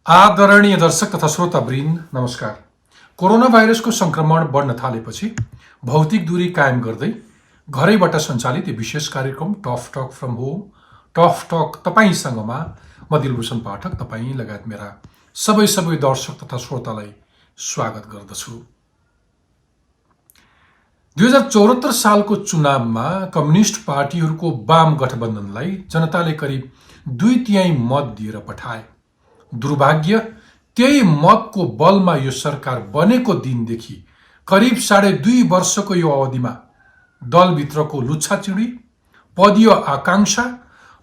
आदरणीय दर्शक तथा श्रोतावृन्द नमस्कार। कोरोना भाइरसको संक्रमण बढ्न थालेपछि भौतिक दूरी कायम गर्दै घरैबाट सञ्चालित यो विशेष कार्यक्रम tough talk from home tough talk तपाईसँगमा म दिलभूषण पाठक तपाईँ लगायत मेरा सबै दर्शक तथा श्रोतालाई स्वागत गर्दछु। 2074 सालको चुनावमा कम्युनिस्ट पार्टीहरूको वाम गठबन्धनलाई जनताले करिब 2/3 मत दिएर पठाए। दुर्भाग्य त्यही मतको बलमा यो सरकार बनेको दिनदेखि करिब 2.5 वर्षको यो अवधिमा दलभित्रको लुच्छाचुडी, पदीय आकांक्षा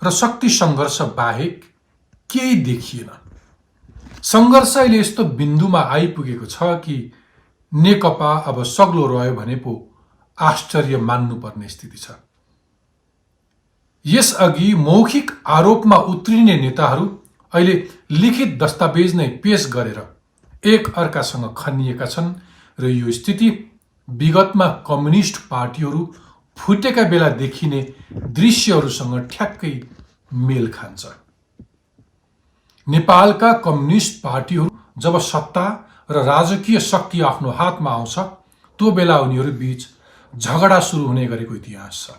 र शक्ति सङ्घर्ष बाहेक केही देखिएन। सङ्घर्ष अहिले यस्तो बिन्दुमा आइपुगेको छ कि नेकपा अब सग्लो रह्यो भने पो आश्चर्य मान्नुपर्ने स्थिति छ। यसअघि मौखिक आरोपमा उत्रिने नेताहरू अहिले लिखित दस्तावेज नै पेश गरेर एक अर्कासँग खनिएका छन् र यो स्थिति विगतमा कम्युनिस्ट पार्टीहरू फुटेका बेला देखिने दृश्यहरूसँग ठ्याक्कै मेल खान्छ। नेपालका कम्युनिस्ट पार्टीहरू जब सत्ता र राजकीय शक्ति आफ्नो हातमा आउँछ त्यो बेला उनीहरू बीच झगडा सुरु हुने गरेको इतिहास छ।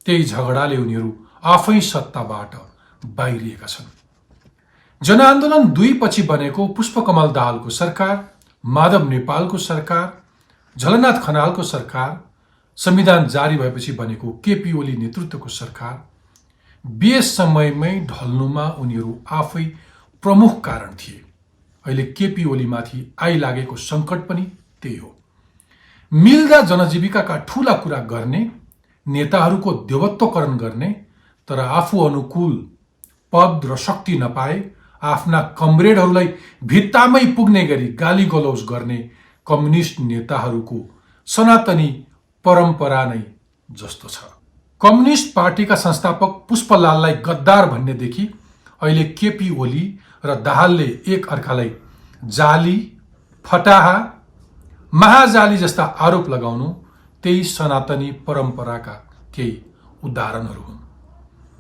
त्यही झगडाले उनीहरू आफै सत्ताबाट बाहिरिएका छन्। जनआन्दोलन 2 पछि बनेको पुष्पकमल दाहालको सरकार, माधव नेपालको सरकार, झलनाथ खनालको सरकार, संविधान जारी भएपछि बनेको केपी ओली नेतृत्वको सरकार, बेस समयमै ढल्नुमा उनीहरू आफै प्रमुख कारण थिए। अहिले केपी ओलीमाथि आइलागेको सङ्कट पनि त्यही हो। मिल्दा जनजीविकाका ठूला कुरा गर्ने, नेताहरूको देवत्वकरण गर्ने, तर आफू अनुकूल पद र शक्ति नपाए आफ्ना कमरेडहरूलाई भित्तामै पुग्ने गरी गाली गलौज गर्ने कम्युनिस्ट नेताहरूको सनातनी परम्परा नै जस्तो छ। कम्युनिस्ट पार्टीका संस्थापक पुष्पलाललाई गद्दार भन्नेदेखि अहिले केपी ओली र दाहालले एक अर्कालाई जाली, फटाहा, महाजाली जस्ता आरोप लगाउनु त्यही सनातनी परम्पराका केही उदाहरणहरू हुन्।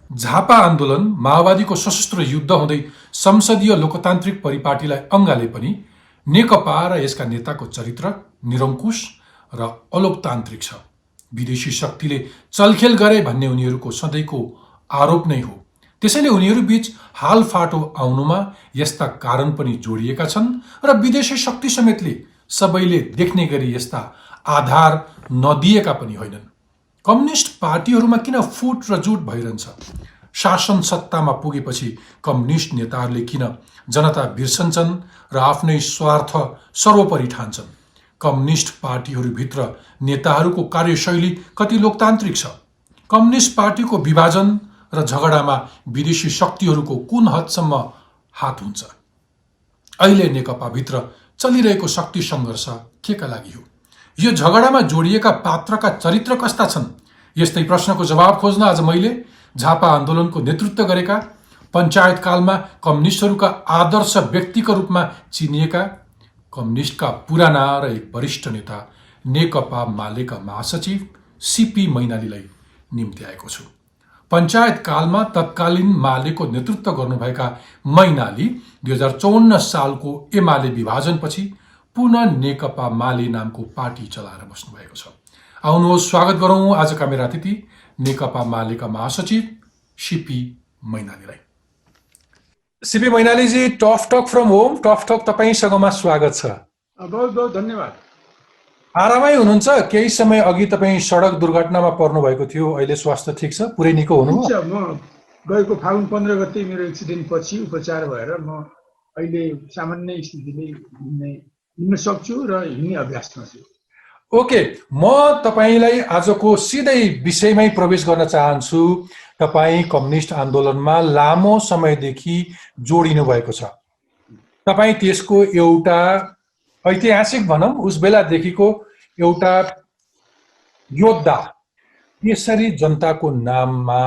झापा आन्दोलन, माओवादीको सशस्त्र युद्ध हुँदै संसदीय लोकतान्त्रिक परिपाटीलाई अङ्गाले पनि नेकपा र यसका नेताको चरित्र निरङ्कुश र अलोकतान्त्रिक छ। विदेशी शक्तिले चलखेल गरे भन्ने उनीहरूको सधैँको आरोप नै हो। त्यसैले उनीहरू बीच हालफाटो आउनुमा यस्ता कारण पनि जोडिएका छन् र विदेशी शक्ति समेतले सबैले देख्ने गरी यस्ता आधार नदिएका पनि होइनन्। कम्युनिस्ट पार्टीहरूमा किन फुट र जुट भइरहन्छ? शासन सत्तामा पुगेपछि कम्युनिस्ट नेताहरूले किन जनता बिर्सन्छन् र आफ्नै स्वार्थ सर्वोपरि ठान्छन्? कम्युनिस्ट पार्टीहरूभित्र नेताहरूको कार्यशैली कति लोकतान्त्रिक छ? कम्युनिस्ट पार्टीको विभाजन र झगडामा विदेशी शक्तिहरूको कुन हदसम्म हात हुन्छ? अहिले नेकपाभित्र चलिरहेको शक्ति सङ्घर्ष केका लागि हो? यो झगडामा जोडिएका पात्रका चरित्र कस्ता छन्? यस्तै प्रश्नको जवाब खोज्न आज मैले झापा आन्दोलनको नेतृत्व गरेका, पञ्चायतकालमा कम्युनिस्टहरूका आदर्श व्यक्तिको रूपमा चिनिएका, कम्युनिस्टका पुराना र एक वरिष्ठ नेता नेकपा मालेका महासचिव सीपी मैनालीलाई निम्ति आएको छु। पञ्चायतकालमा तत्कालीन मालेको नेतृत्व गर्नुभएका मैनाली 2054 सालको एमाले विभाजनपछि पुनः नेकपा माले नामको पार्टी चलाएर बस्नुभएको छ। आउनुहोस् स्वागत गरौँ आजका मेरा अतिथि नेकपा मालेका महासचिव सीपी मैनालीलाई। सीपी मैनालीजी, tough talk from home tough talk तपाईसँगमा स्वागत छ। बहुत बहुत धन्यवाद। आरामै हुनुहुन्छ? केही समय अघि तपाईँ सडक दुर्घटनामा पर्नु भएको थियो, अहिले स्वास्थ्य ठिक छ? पुरै निको हुनुभयो? म गएको फागुन 15 गते मेरो एक्सिडेन्ट पछि उपचार भएर म अहिले सामान्य स्थितिले हिँड्न सक्छु र हिँड्ने अभ्यासमा छु। ओके, म तपाईलाई आजको सिधै विषयमै प्रवेश गर्न चाहन्छु। तपाईँ कम्युनिस्ट आन्दोलनमा लामो समयदेखि जोडिनु भएको छ। तपाईँ त्यसको एउटा ऐतिहासिक भनौँ उस बेलादेखिको एउटा योद्धा, यसरी जनताको नाममा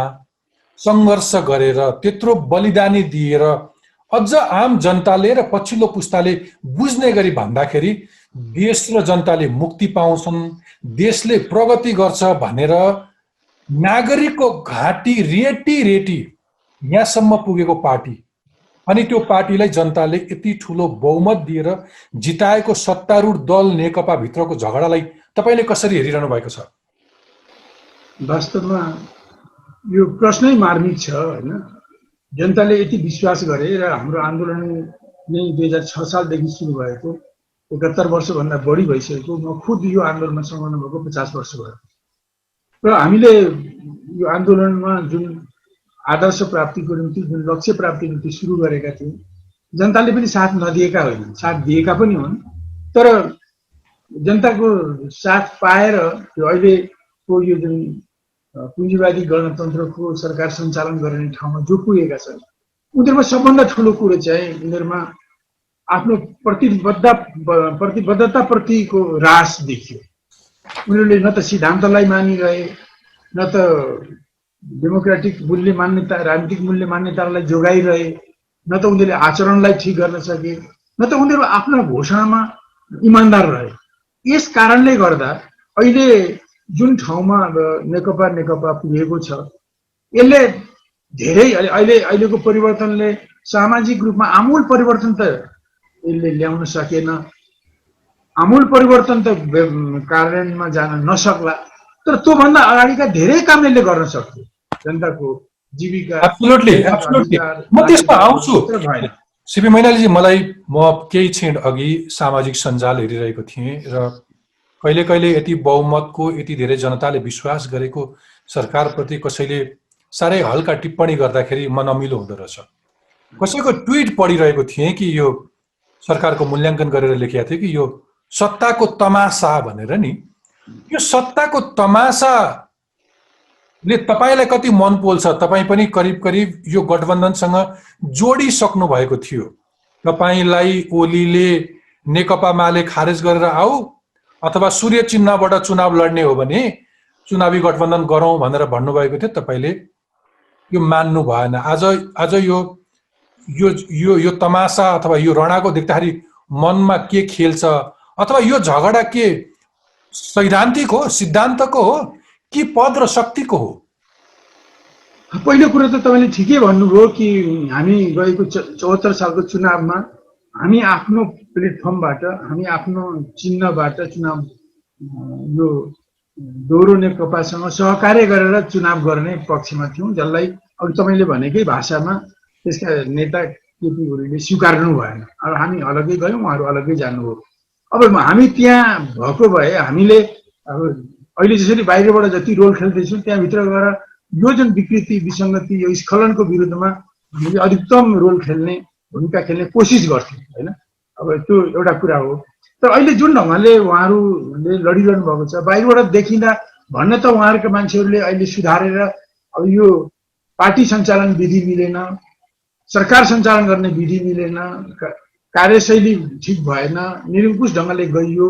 सङ्घर्ष गरेर त्यत्रो बलिदानी दिएर अझ आम जनताले र पछिल्लो पुस्ताले बुझ्ने गरी भन्दाखेरि देश र जनताले मुक्ति पाउँछन्, देशले प्रगति गर्छ भनेर नागरिकको घाँटी रेटी यहाँसम्म पुगेको पार्टी अनि त्यो पार्टीलाई जनताले यति ठुलो बहुमत दिएर जिताएको सत्तारूढ दल नेकपा भित्रको झगडालाई तपाईले कसरी हेरिरहनु भएको छ? वास्तवमा यो प्रश्नै मार्मिक छ होइन। जनताले यति विश्वास गरे र हाम्रो आन्दोलन नै 2006 सालदेखि सुरु भएको 71 वर्षभन्दा बढी भइसकेको, म खुद यो आन्दोलनमा संलग्न भएको 50 वर्ष भयो र हामीले यो आन्दोलनमा जुन आदर्श प्राप्तिको निम्ति, जुन लक्ष्य प्राप्तिको निम्ति सुरु गरेका थियौँ, जनताले पनि साथ नदिएका होइनन्, साथ दिएका पनि हुन्। तर जनताको साथ पाएर त्यो अहिलेको यो जुन पुँजीवादी गणतन्त्रको सरकार सञ्चालन गर्ने ठाउँमा जो पुगेका छन्, उनीहरूमा सबभन्दा ठुलो कुरो चाहिँ उनीहरूमा आफ्नो प्रतिबद्धताप्रतिको ह्रास देखियो। उनीहरूले न त सिद्धान्तलाई मानिरहे, न त डेमोक्रेटिक मूल्य मान्यता, राजनीतिक मूल्य मान्यतालाई जोगाइरहे, न त उनीहरूले आचरणलाई ठिक गर्न सके, न त उनीहरू आफ्ना घोषणामा इमान्दार रहे। यस कारणले गर्दा अहिले जुन ठाउँमा नेकपा पुगेको छ, यसले धेरै अहिलेको परिवर्तनले सामाजिक रूपमा आमूल परिवर्तन त यसले ल्याउन सकेन, आमूल परिवर्तन त कार्यान्वयनमा जान नसक्ला, तर त्योभन्दा अगाडिका धेरै काम यसले गर्न सक्थ्यो। जनताको जीविका, एब्सोल्युटली म त्यसमा आउँछु। सिपी मैनालीजी, म केही क्षण अघि सामाजिक सञ्जाल हेरिरहेको थिएँ र कहिले कहिले यति बहुमतको, यति धेरै जनताले विश्वास गरेको सरकारप्रति कसैले साह्रै हल्का टिप्पणी गर्दाखेरि मन अमिलो हुँदो रहेछ। कसैको ट्विट पढिरहेको थिएँ कि यो सरकारको मूल्याङ्कन गरेर लेखेको थियो कि यो सत्ताको तमासा भनेर नि। यो सत्ताको तमासाले तपाईलाई कति मन पोल्छ? तपाईँ पनि करिब करिब यो गठबन्धनसँग जोडिसक्नु भएको थियो। तपाईलाई ओलीले नेकपा माले खारेज गरेर आऊ अथवा सूर्य चिन्हबाट चुनाव लड्ने हो भने चुनावी गठबन्धन गरौँ भनेर भन्नुभएको थियो। तपाईले यो मान्नु भएन। आज यो तमासा अथवा यो रणाको देख्दाखेरि मनमा के खेल्छ? अथवा यो झगडा के सैद्धान्तिक हो, सिद्धान्तको हो कि पद र शक्तिको हो? पहिलो कुरो त तपाईँले ठिकै भन्नुभयो कि हामी गएको 74 सालको चुनावमा हामी आफ्नो प्लेटफर्मबाट, हामी आफ्नो चिन्हबाट चुनाव यो दोहोरो नेकपासँग सहकार्य गरेर चुनाव गर्ने पक्षमा थियौँ, जसलाई अघि तपाईँले भनेकै भाषामा त्यसका नेता केपी ओलीले स्वीकार्नु भएन। अब हामी अलग्गै गयौँ, उहाँहरू अलग्गै जानुभयो। अब हामी त्यहाँ भएको भए हामीले अब अहिले जसरी बाहिरबाट जति रोल खेल्दैछौँ, त्यहाँभित्र गएर यो जुन विकृति, विसङ्गति, यो स्खलनको विरुद्धमा हामीले अधिकतम रोल खेल्ने, भूमिका खेल्ने कोसिस गर्थ्यौँ होइन। अब त्यो एउटा कुरा हो। तर अहिले जुन ढङ्गले उहाँहरूले लडिरहनु भएको छ, बाहिरबाट देखिँदा भन्न त उहाँहरूका मान्छेहरूले अहिले सुधारेर अब यो पार्टी सञ्चालन विधि मिलेन, सरकार सञ्चालन गर्ने विधि मिलेन, कार्यशैली ठिक भएन, निरङ्कुश ढङ्गले गइयो,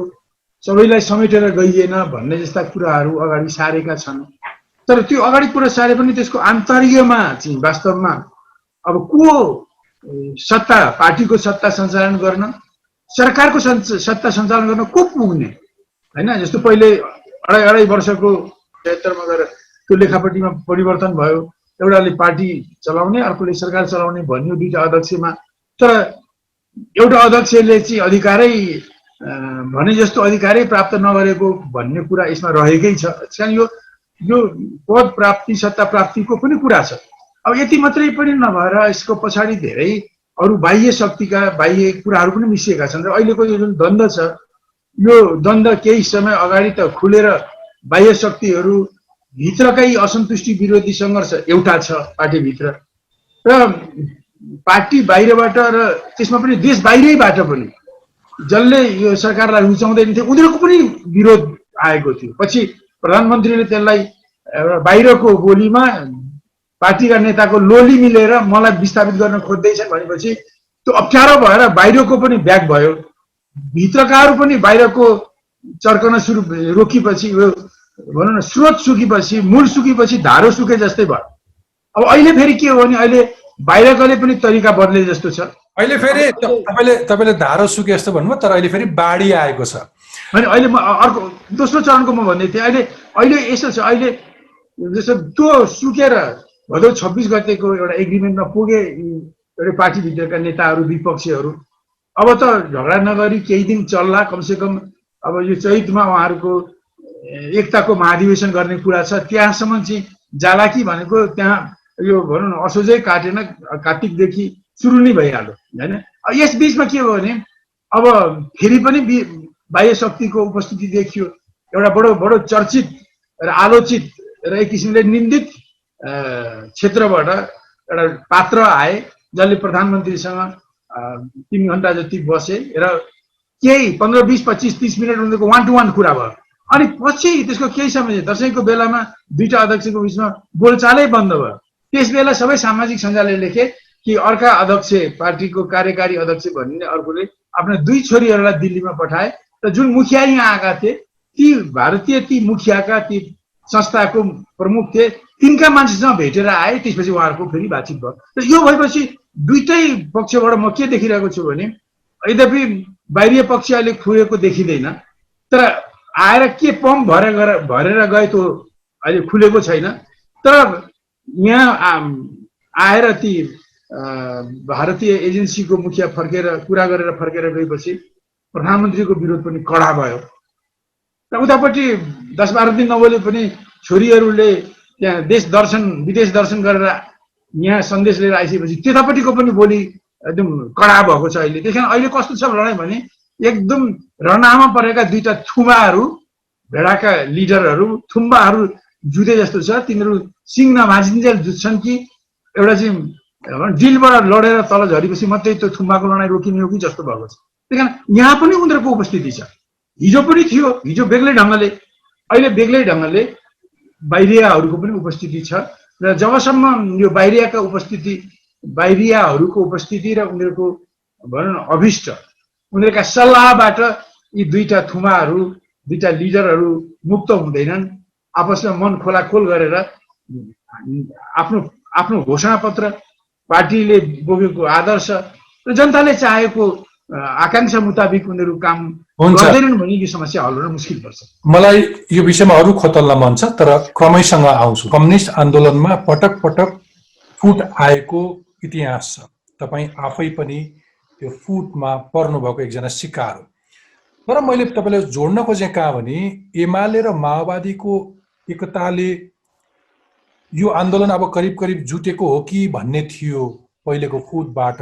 सबैलाई समेटेर गइएन भन्ने जस्ता कुराहरू अगाडि सारेका छन्। तर त्यो अगाडि कुरा सारे पनि त्यसको आन्तर्यमा चाहिँ वास्तवमा अब को सत्ता, पार्टीको सत्ता सञ्चालन गर्न, सरकारको सत्ता सञ्चालन गर्न को पुग्ने होइन। जस्तो पहिले अढाई वर्षको 73मा गएर त्यो लेखापट्टिमा परिवर्तन भयो। एउटाले पार्टी चलाउने, अर्कोले सरकार चलाउने भन्यो दुईटा अध्यक्षमा। तर एउटा अध्यक्षले चाहिँ अधिकारै भने जस्तो अधिकारै प्राप्त नगरेको भन्ने कुरा यसमा रहेकै छ। त्यसकारण यो पद प्राप्ति, सत्ता प्राप्तिको पनि कुरा छ। अब यति मात्रै पनि नभएर यसको पछाडि धेरै अरू बाह्य शक्तिका बाह्य कुराहरू पनि मिसिएका छन्। र अहिलेको यो जुन द्वन्द्व छ, यो द्वन्द्व केही समय अगाडि त खुलेर बाह्य शक्तिहरू भित्रकै असन्तुष्टि विरोधी सङ्घर्ष एउटा छ पार्टीभित्र, र पार्टी बाहिरबाट र त्यसमा पनि देश बाहिरैबाट पनि जसले यो सरकारलाई रुचाउँदैन थियो उनीहरूको पनि विरोध आएको थियो। पछि प्रधानमन्त्रीले त्यसलाई एउटा बाहिरको बोलीमा पार्टीका नेताको लोली मिलेर मलाई विस्थापित गर्न खोज्दैछन् भनेपछि त्यो अप्ठ्यारो भएर बाहिरको पनि ब्याक भयो, भित्रकाहरू पनि बाहिरको चर्कन रोकिपछि, भनौँ न स्रोत सुकेपछि, मूल सुकेपछि धारो सुके जस्तै भयो। अब अहिले फेरि के हो भने अहिले बाहिरकोले पनि तरिका बदले जस्तो छ। अहिले फेरि तपाईँले धारो सुके जस्तो भन्नुभयो, तर अहिले फेरि बाढी आएको छ। अनि अहिले म अर्को दोस्रो चरणको म भन्दै थिएँ। अहिले यसो छ, अहिले जस्तो त्यो सुकेर भदौ 26 गतेको एउटा एग्रिमेन्टमा पुगे एउटा पार्टीभित्रका नेताहरू विपक्षीहरू अब त झगडा नगरी केही दिन चल्ला, कमसेकम अब यो चैतमा उहाँहरूको एकताको महाधिवेशन गर्ने कुरा छ, त्यहाँसम्म चाहिँ जाला कि भनेको त्यहाँ यो भनौँ न असोजै काटेन, कार्तिकदेखि सुरु नै भइहाल्यो होइन। यस बिचमा के भयो भने अब फेरि पनि बाह्य शक्तिको उपस्थिति देखियो, एउटा बडो चर्चित र आलोचित र एक किसिमले निन्दित क्षेत्रबाट एउटा पात्र आए जसले प्रधानमन्त्रीसँग 3 घण्टा जति बसे र केही 15, 20, 25, 30 मिनट उनीहरूको 1-to-1 कुरा भयो। अनि पछि त्यसको केही समय दसैँको बेलामा दुईटा अध्यक्षको बिचमा बोलचालै बन्द भयो। त्यस बेला सबै सामाजिक सञ्जालले लेखे कि अर्का अध्यक्ष, पार्टीको कार्यकारी अध्यक्ष भनिने अर्कोले आफ्ना 2 छोरीहरूलाई दिल्लीमा पठाए र जुन मुखिया यहाँ आएका थिए ती भारतीय ती मुखियाका ती संस्थाको प्रमुख थिए, तिनका मान्छेसँग भेटेर आए। त्यसपछि उहाँहरूको फेरि बातचित भयो र यो भएपछि दुईटै पक्षबाट म के देखिरहेको छु भने यद्यपि बाहिरीय पक्ष अहिले खुलेको देखिँदैन, तर आएर के पम्प भरेर गए त्यो अहिले खुलेको छैन। तर यहाँ आएर ती भारतीय एजेन्सीको मुखिया फर्केर कुरा गरेर फर्केर गएपछि प्रधानमन्त्रीको विरोध पनि कडा भयो र उतापट्टि 10-12 दिन नबोले पनि छोरीहरूले त्यहाँ विदेश दर्शन गरेर यहाँ सन्देश लिएर आइसकेपछि त्यतापट्टिको पनि बोली एकदम कडा भएको छ अहिले। त्यस कारण अहिले कस्तो छ लडाइँ भने एकदम रणामा परेका दुईटा थुम्बाहरू, भेडाका लिडरहरू थुम्बाहरू जुधे जस्तो छ। तिनीहरू सिङ नभाँचिन्जेल जुत्छन् कि एउटा चाहिँ डिलबाट लडेर तल झरेपछि मात्रै त्यो थुम्बाको लडाइँ रोकिने हो कि जस्तो भएको छ। त्यही कारण यहाँ पनि उनीहरूको उपस्थिति छ। हिजो पनि थियो, हिजो बेग्लै ढङ्गले, अहिले बेग्लै ढङ्गले बाहिरियाहरूको पनि उपस्थिति छ। र जबसम्म यो बाहिरियाहरूको उपस्थिति र उनीहरूको भनौँ न अभिष्ट, उनीहरूका सल्लाहबाट यी दुईटा थुमाहरू, दुईटा लिडरहरू मुक्त हुँदैनन्, आपसमा मन खोलाखोल गरेर आफ्नो घोषणापत्र, पार्टीले बोकेको आदर्श र जनताले चाहेको आकांक्षा मुताबिक उनीहरू काम गर्दैनन् भने यो समस्या हल गर्न मुस्किल पर्छ। मलाई यो विषयमा अरू खोतल्न मन छ, तर क्रमैसँग आउँछु। कम्युनिस्ट आन्दोलनमा पटक पटक फुट आएको इतिहास छ। तपाईँ आफै पनि त्यो फुटमा पर्नुभएको एकजना शिकार हो। तर मैले तपाईँलाई जोड्न खोजेँ कहाँ भने एमाले र माओवादीको एकताले यो आन्दोलन अब करिब करिब जुटेको हो कि भन्ने थियो पहिलेको फुटबाट।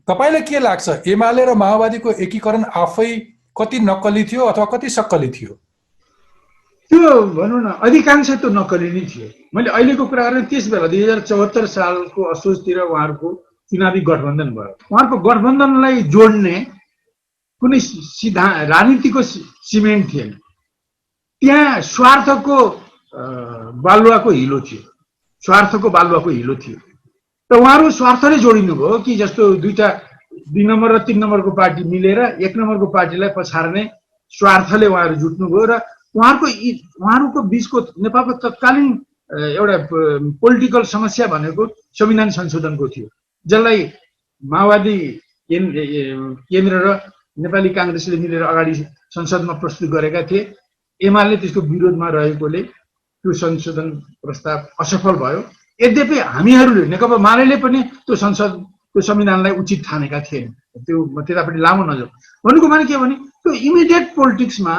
तपाईलाई के लाग्छ, एमाले र माओवादीको एकीकरण आफै कति नक्कली थियो अथवा कति सक्कली थियो? त्यो भनौँ न अधिकांश त नक्कली नै थियो। मैले अहिलेको कुरा गरेँ, त्यस बेला 2074 सालको असोजतिर उहाँहरूको चुनावी गठबन्धन भयो। उहाँहरूको गठबन्धनलाई जोड्ने कुनै राजनीतिको सिमेन्ट थिएन। त्यहाँ स्वार्थको बालुवाको हिलो थियो, र उहाँहरू स्वार्थले जोडिनु भयो कि जस्तो दुईटा 2 नम्बर र 3 नम्बरको पार्टी मिलेर 1 नम्बरको पार्टीलाई पछार्ने स्वार्थले उहाँहरू जुट्नुभयो। र उहाँहरूको बिचको नेपालको तत्कालीन एउटा पोलिटिकल समस्या भनेको संविधान संशोधनको थियो, जसलाई माओवादी केन्द्र र नेपाली काङ्ग्रेसले मिलेर अगाडि संसदमा प्रस्तुत गरेका थिए। एमाले त्यसको विरोधमा रहेकोले त्यो संशोधन प्रस्ताव असफल भयो। यद्यपि हामीहरूले नेकपा माले पनि त्यो संविधानलाई उचित ठानेका थिएन। त्यो त्यतापट्टि लामो नजाउँ भन्नुको माने के भने त्यो इमिडिएट पोलिटिक्समा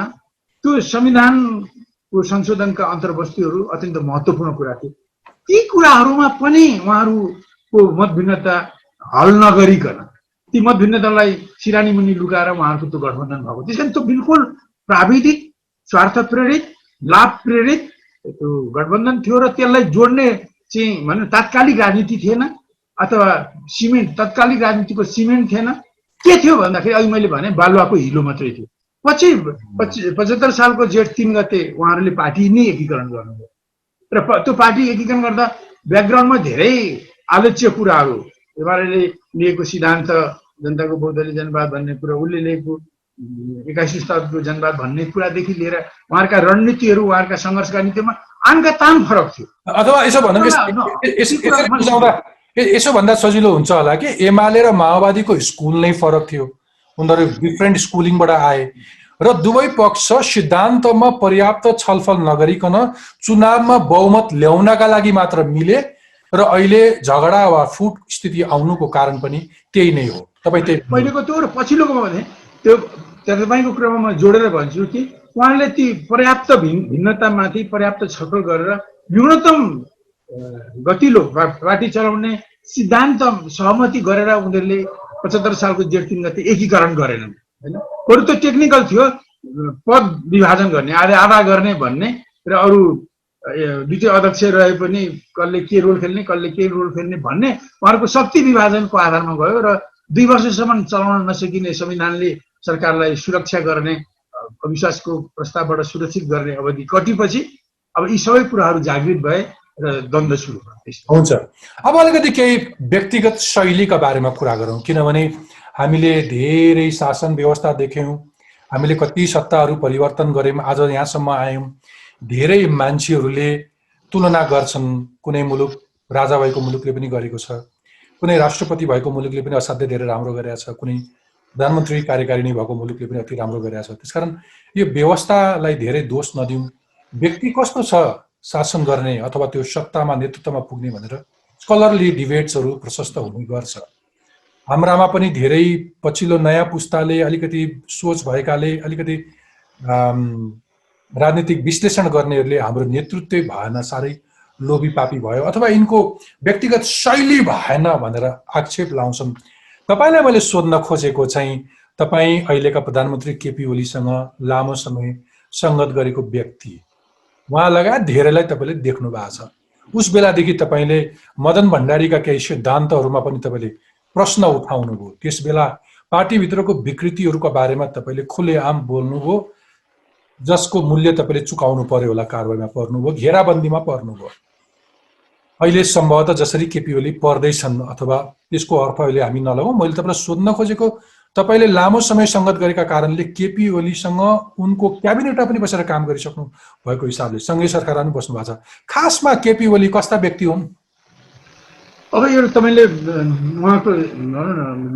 त्यो संविधानको संशोधनका अन्तर्वस्तुहरू अत्यन्त महत्त्वपूर्ण कुरा थिए। ती कुराहरूमा पनि उहाँहरूको मतभिन्नता हल नगरिकन ती मतभिन्नतालाई सिरानी मुनि लुकाएर उहाँहरूको त्यो गठबन्धन भएको। त्यसकारण त्यो बिल्कुल प्राविधिक, स्वार्थ प्रेरित, लाभ प्रेरित त्यो गठबन्धन थियो र त्यसलाई जोड्ने चाहिँ भनौँ तात्कालिक राजनीति थिएन अथवा सिमेन्ट, तात्कालिक राजनीतिको सिमेन्ट थिएन। के थियो भन्दाखेरि अघि मैले भने बालुवाको हिलो मात्रै थियो। पछि 75 सालको जेठ 3 गते उहाँहरूले पार्टी नै एकीकरण गर्नुभयो र त्यो पार्टी एकीकरण गर्दा ब्याकग्राउन्डमा धेरै आलोच्य कुराहरू, एमाले लिएको सिद्धान्त जनताको बहुदलीय जनवाद भन्ने कुरा, उसले लिएको 21औं शताब्दीको जनवाद भन्ने कुरादेखि लिएर उहाँहरूका रणनीतिहरू, उहाँहरूका सङ्घर्षका नीतिमा आनका तान फरक थियो। अथवा यसो भन्दा सजिलो हुन्छ होला कि एमाले र माओवादीको स्कुल नै फरक थियो। उनीहरू डिफ्रेन्ट स्कुलिङबाट आए र दुवै पक्ष सिद्धान्तमा पर्याप्त छलफल नगरिकन चुनावमा बहुमत ल्याउनका लागि मात्र मिले र अहिले झगडा वा फुट स्थिति आउनुको कारण पनि त्यही नै हो। तपाईँ त्यही पहिलेको त्यो र पछिल्लोकोमा भने त्यो तपाईँको कुरामा म जोडेर भन्छु कि उहाँले ती पर्याप्त भिन्नतामाथि पर्याप्त छलफल गरेर न्यूनतम गतिलो पार्टी चलाउने सिद्धान्त सहमति गरेर उनीहरूले 75 सालको जेठ 3 गते एकीकरण गरेनन् होइन। बरु त्यो टेक्निकल थियो, पद विभाजन गर्ने, आधा आधा गर्ने भन्ने र अरू दुईटै अध्यक्ष रहे पनि कसले के रोल खेल्ने कसले के रोल खेल्ने भन्ने उहाँहरूको शक्ति विभाजनको आधारमा गयो र 2 वर्षसम्म चलाउन नसकिने संविधानले सरकारलाई सुरक्षा गर्ने अविश्वासको प्रस्तावबाट सुरक्षित गर्ने अवधि कटेपछि अब यी सबै कुराहरू जागृत भए र द्वन्द्व सुरु भयो। हुन्छ, अब अलिकति केही व्यक्तिगत शैलीका बारेमा कुरा गरौँ, किनभने हामीले धेरै शासन व्यवस्था देख्यौँ, हामीले कति सत्ताहरू परिवर्तन गऱ्यौँ, आज यहाँसम्म आयौँ। धेरै मान्छेहरूले तुलना गर्छन्, कुनै मुलुक राजा भएको मुलुकले पनि गरेको छ, कुनै राष्ट्रपति भएको मुलुकले पनि असाध्यै धेरै राम्रो गरेको छ, कुनै प्रधानमन्त्री कार्यकारिणी भएको मुलुकले पनि अति राम्रो गरेको छ। त्यसकारण यो व्यवस्थालाई धेरै दोष नदिउँ, व्यक्ति कस्तो छ शासन गर्ने अथवा त्यो सत्तामा नेतृत्वमा पुग्ने भनेर स्कलरली डिबेट्सहरू प्रशस्त हुने गर्छ। हाम्रामा पनि धेरै पछिल्लो नयाँ पुस्ताले अलिकति सोच भएकाले अलिकति राजनीतिक विश्लेषण गर्नेहरूले हाम्रो नेतृत्व भएन, साह्रै लोभी पापी भयो अथवा यिनको व्यक्तिगत शैली भएन भनेर आक्षेप लाउँछन्। तपाईँलाई मैले सोध्न खोजेको चाहिँ तपाईँ अहिलेका प्रधानमन्त्री केपी ओलीसँग लामो समय सङ्गत गरेको व्यक्ति, उहाँ लगायत धेरैलाई तपाईँले देख्नु भएको छ। उस बेलादेखि तपाईँले मदन भण्डारीका केही सिद्धान्तहरूमा पनि तपाईँले प्रश्न उठाउनुभयो, त्यस बेला पार्टीभित्रको विकृतिहरूका बारेमा तपाईँले खुलेआम बोल्नुभयो, जसको मूल्य तपाईँले चुकाउनु पर्यो होला, कारबाहीमा पर्नुभयो, घेराबन्दीमा पर्नुभयो। अहिले सम्भवतः जसरी केपी ओली पर्दैछन् अथवा त्यसको अर्थ अहिले हामी नलगाउँ, मैले तपाईँलाई सोध्न खोजेको तपाईँले लामो समय सङ्गत गरेका कारणले केपी ओलीसँग उनको क्याबिनेटमा पनि बसेर काम गरिसक्नु भएको हिसाबले सँगै सरकारमा पनि बस्नु भएको छ, खासमा केपी ओली कस्ता व्यक्ति हुन्? अब यो तपाईँले उहाँको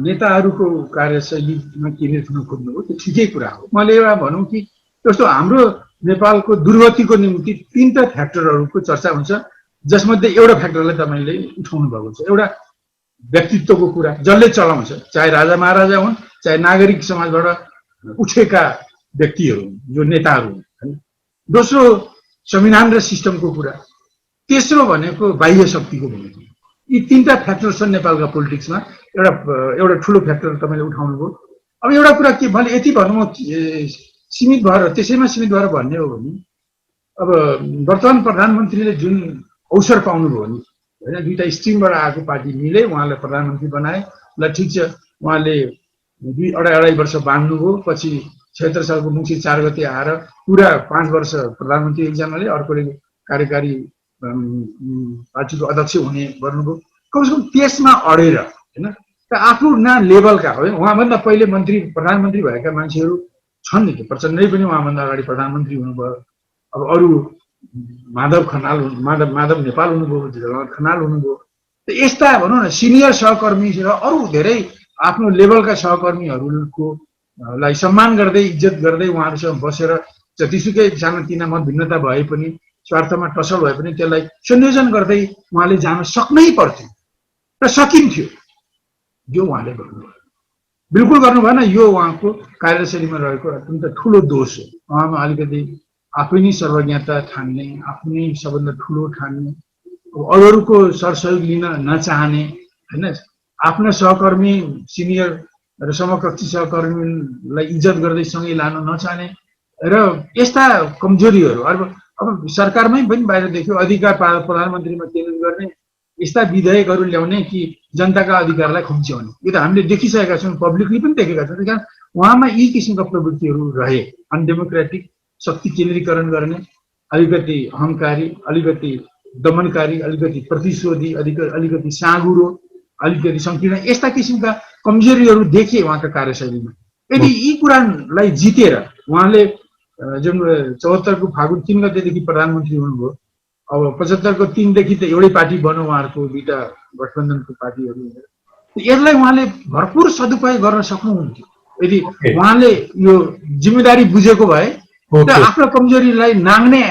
नेताहरूको कार्यशैलीमा के लेख्न खोज्नुभयो त्यो ठिकै कुरा हो। मैले एउटा भनौँ कि जस्तो हाम्रो नेपालको दुर्गतिको निम्ति 3टा फ्याक्टरहरूको चर्चा हुन्छ, जसमध्ये एउटा फ्याक्टरलाई तपाईँले उठाउनु भएको छ। एउटा व्यक्तित्वको कुरा, जसले चलाउँछ, चाहे राजा महाराजा हुन् चाहे नागरिक समाजबाट उठेका व्यक्तिहरू जो नेताहरू हुन्। दोस्रो संविधान र सिस्टमको कुरा, तेस्रो भनेको बाह्य शक्तिको भूमिका। यी 3टा फ्याक्टर छन् नेपालका पोलिटिक्समा। एउटा ठुलो फ्याक्टर तपाईँले उठाउनुभयो। अब एउटा कुरा के मैले यति भनौँ सीमित भएर त्यसैमा सीमित भएर भन्ने हो भने अब वर्तमान प्रधानमन्त्रीले जुन अवसर पाउनुभयो नि होइन, 2टा स्ट्रिमबाट आएको पार्टी मिले उहाँलाई प्रधानमन्त्री बनाए, ल ठिक छ, उहाँले 2-2.5 वर्ष बाँध्नुभयो, पछि 76 सालको मुंसिर 4 गते आएर पुरा 5 वर्ष प्रधानमन्त्री एकजनाले, अर्कोले कार्यकारी पार्टीको अध्यक्ष हुने गर्नुभयो। कमसेकम त्यसमा अडेर होइन आफ्नो लेभलका हो, उहाँभन्दा पहिले प्रधानमन्त्री भएका मान्छेहरू छन् नि, प्रचण्डै पनि उहाँभन्दा अगाडि प्रधानमन्त्री हुनुभयो। अब अरू माधव नेपाल हुनुभयो, जगन्नाथ खनाल हुनुभयो। यस्ता भनौँ न सिनियर सहकर्मी र अरू धेरै आफ्नो लेभलका सहकर्मीहरूको लाई सम्मान गर्दै इज्जत गर्दै उहाँहरूसँग बसेर जतिसुकै सानोतिना मत भिन्नता भए पनि स्वार्थमा टसल भए पनि त्यसलाई संयोजन गर्दै उहाँले जान सक्नै पर्थ्यो र सकिन्थ्यो। यो उहाँले गर्नुभयो, बिल्कुल गर्नु भएन। यो उहाँको कार्यशैलीमा रहेको अत्यन्त ठुलो दोष हो। उहाँमा अलिकति आफै नै सर्वज्ञता ठान्ने, आफ्नै सबभन्दा ठुलो ठान्ने, अरूको सरसहयोग लिन नचाहने होइन, आफ्ना सहकर्मी सिनियर र समकक्षी सहकर्मीलाई इज्जत गर्दै सँगै लान नचाहने र यस्ता कमजोरीहरू अब सरकारमै पनि बाहिर देख्यो। अधिकार प्रधानमन्त्रीमा केन्द्रित गर्ने, यस्ता विधेयकहरू ल्याउने कि जनताका अधिकारलाई खुम्च्याउने, यो त हामीले देखिसकेका छौँ, पब्लिकली पनि देखेका छौँ। त्यही कारण उहाँमा यी किसिमका प्रवृत्तिहरू रहे, अनडेमोक्रेटिक, शक्ति केन्द्रीकरण गर्ने, अलिकति अहङ्कारी, अलिकति दमनकारी, अलिकति प्रतिशोधी, अलिकति साँगुरो, अलिकति संकीर्ण, यस्ता किसिमका कमजोरीहरू देखे उहाँका कार्यशैलीमा। यदि यी कुरालाई जितेर उहाँले जुन 74 को फागुन 3 गतेदेखि प्रधानमन्त्री हुनुभयो, अब 75 को 3 देखि त एउटै पार्टी बन्यो उहाँहरूको, 2टा गठबन्धनको पार्टीहरू। यसलाई उहाँले भरपुर सदुपयोग गर्न सक्नुहुन्थ्यो यदि उहाँले यो जिम्मेदारी बुझेको भए र आफ्नो कमजोरीलाई नाग्ने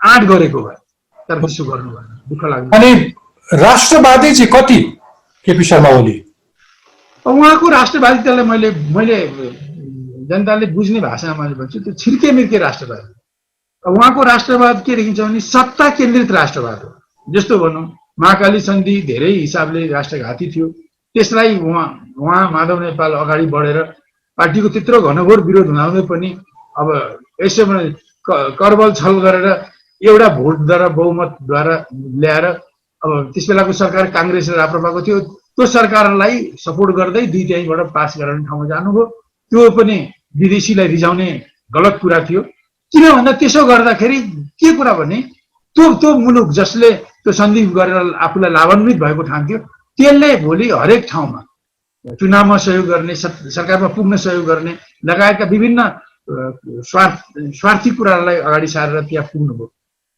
आँट गरेको भए। तर त्यसो गर्नु भएन, दुःख लाग्छ। अनि राष्ट्रवादी चाहिँ कति केपी शर्मा ओली? उहाँको राष्ट्रवादितालाई मैले जनताले बुझ्ने भाषामा मैले भन्छु, त्यो छिर्के मिर्के राष्ट्रवाद। उहाँको राष्ट्रवाद के देखिन्छ भने सत्ता केन्द्रित राष्ट्रवाद हो। जस्तो भनौँ महाकाली सन्धि धेरै हिसाबले राष्ट्रघाती थियो, त्यसलाई उहाँ माधव नेपाल अगाडि बढेर पार्टीको त्यत्रो घनघोर विरोध हुँदाहुँदै पनि अब यसो करबल छल गरेर एउटा भोटद्वारा बहुमतद्वारा ल्याएर अब त्यस बेलाको सरकार काङ्ग्रेस र राप्रपाको थियो, त्यो सरकारलाई सपोर्ट गर्दै 2/3 पास गराउने ठाउँमा जानुभयो। त्यो पनि विदेशीलाई रिझाउने गलत कुरा थियो। किन भन्दा त्यसो गर्दाखेरि के कुरा भने त्यो मुलुक जसले त्यो सन्धि गरेर आफूलाई लाभान्वित भएको ठान्थ्यो, त्यसले भोलि हरेक ठाउँमा चुनावमा सहयोग गर्ने, सरकारमा पुग्न सहयोग गर्ने लगायतका विभिन्न स्वार्थी कुरालाई अगाडि सारेर त्यहाँ पुग्नुभयो।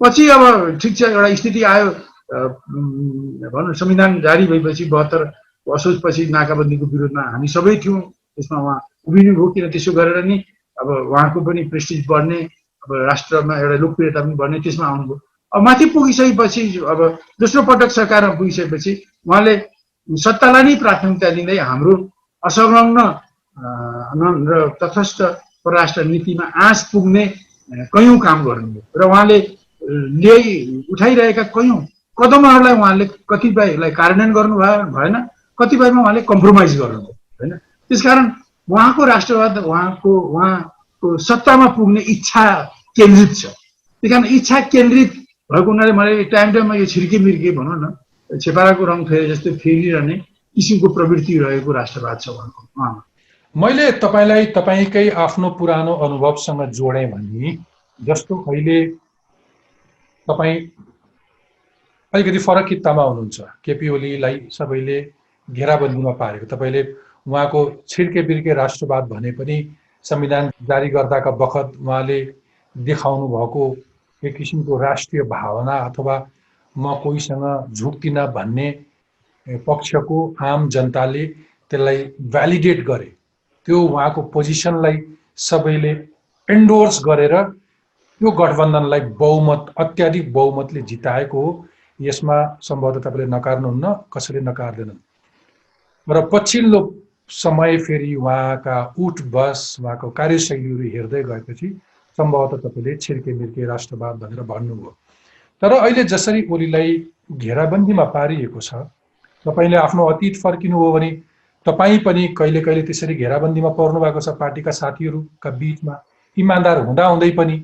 पछि अब ठिक छ, एउटा स्थिति आयो, भनौँ संविधान जारी भएपछि 72 असोजपछि नाकाबन्दीको विरोधमा हामी सबै थियौँ, त्यसमा उहाँ उभिनुभयो। किन त्यसो गरेर नि अब उहाँको पनि प्रेस्टिज बढ्ने, अब राष्ट्रमा एउटा लोकप्रियता पनि बढ्ने, त्यसमा आउनुभयो। अब माथि पुगिसकेपछि, अब दोस्रो पटक सरकारमा पुगिसकेपछि उहाँले सत्तालाई नै प्राथमिकता दिँदै हाम्रो असंलग्न र तटस्थ परराष्ट्र नीतिमा आँच पुग्ने कयौँ काम गर्नुभयो र उहाँले उठाइरहेका कयौँ कदमहरूलाई उहाँले कतिपयलाई कार्यान्वयन गर्नु भएन, कतिपयमा उहाँले कम्प्रोमाइज गर्नुभयो होइन। त्यसकारण उहाँको राष्ट्रवाद उहाँको सत्तामा पुग्ने इच्छा केन्द्रित छ। त्यही कारण इच्छा केन्द्रित भएको हुनाले मलाई टाइममा यो छिर्के मिर्के भनौँ न, छेपाराको रङ फेरि जस्तो फेरिरहने किसिमको प्रवृत्ति रहेको राष्ट्रवाद छ उहाँको। मैले तपाईँलाई तपाईँकै आफ्नो पुरानो अनुभवसँग जोडेँ भने जस्तो अहिले तपाईँ अलिकति फरक कित्तामा हुनुहुन्छ। केपी ओलीलाई सबैले घेराबन्दीमा पारेको, तपाईँले उहाँको छिर्के बिर्के राष्ट्रवाद भने पनि संविधान जारी गर्दाका बखत उहाँले देखाउनु भएको एक किसिमको राष्ट्रिय भावना अथवा म कोहीसँग झुक्दिन भन्ने पक्षको आम जनताले त्यसलाई भ्यालिडेट गरे। त्यो उहाँको पोजिसनलाई सबैले एन्डोर्स गरेर त्यो गठबन्धनलाई अत्याधिक बहुमतले जिताएको हो। यसमा सम्भवतः तपाईँले नकार्नुहुन्न, कसैले नकार्दैनन्। र पछिल्लो समय फेरि उहाँका उठ बस, उहाँको कार्यशैलीहरू हेर्दै गएपछि सम्भवतः तपाईँले छिर्के मिर्के राष्ट्रवाद भनेर भन्नुभयो। तर अहिले जसरी ओलीलाई घेराबन्दीमा पारिएको छ, तपाईँले आफ्नो अतीत फर्किनु हो भने तपाईँ पनि कहिले कहिले त्यसरी घेराबन्दीमा पर्नु भएको छ पार्टीका साथीहरूका बीचमा। इमान्दार हुँदाहुँदै पनि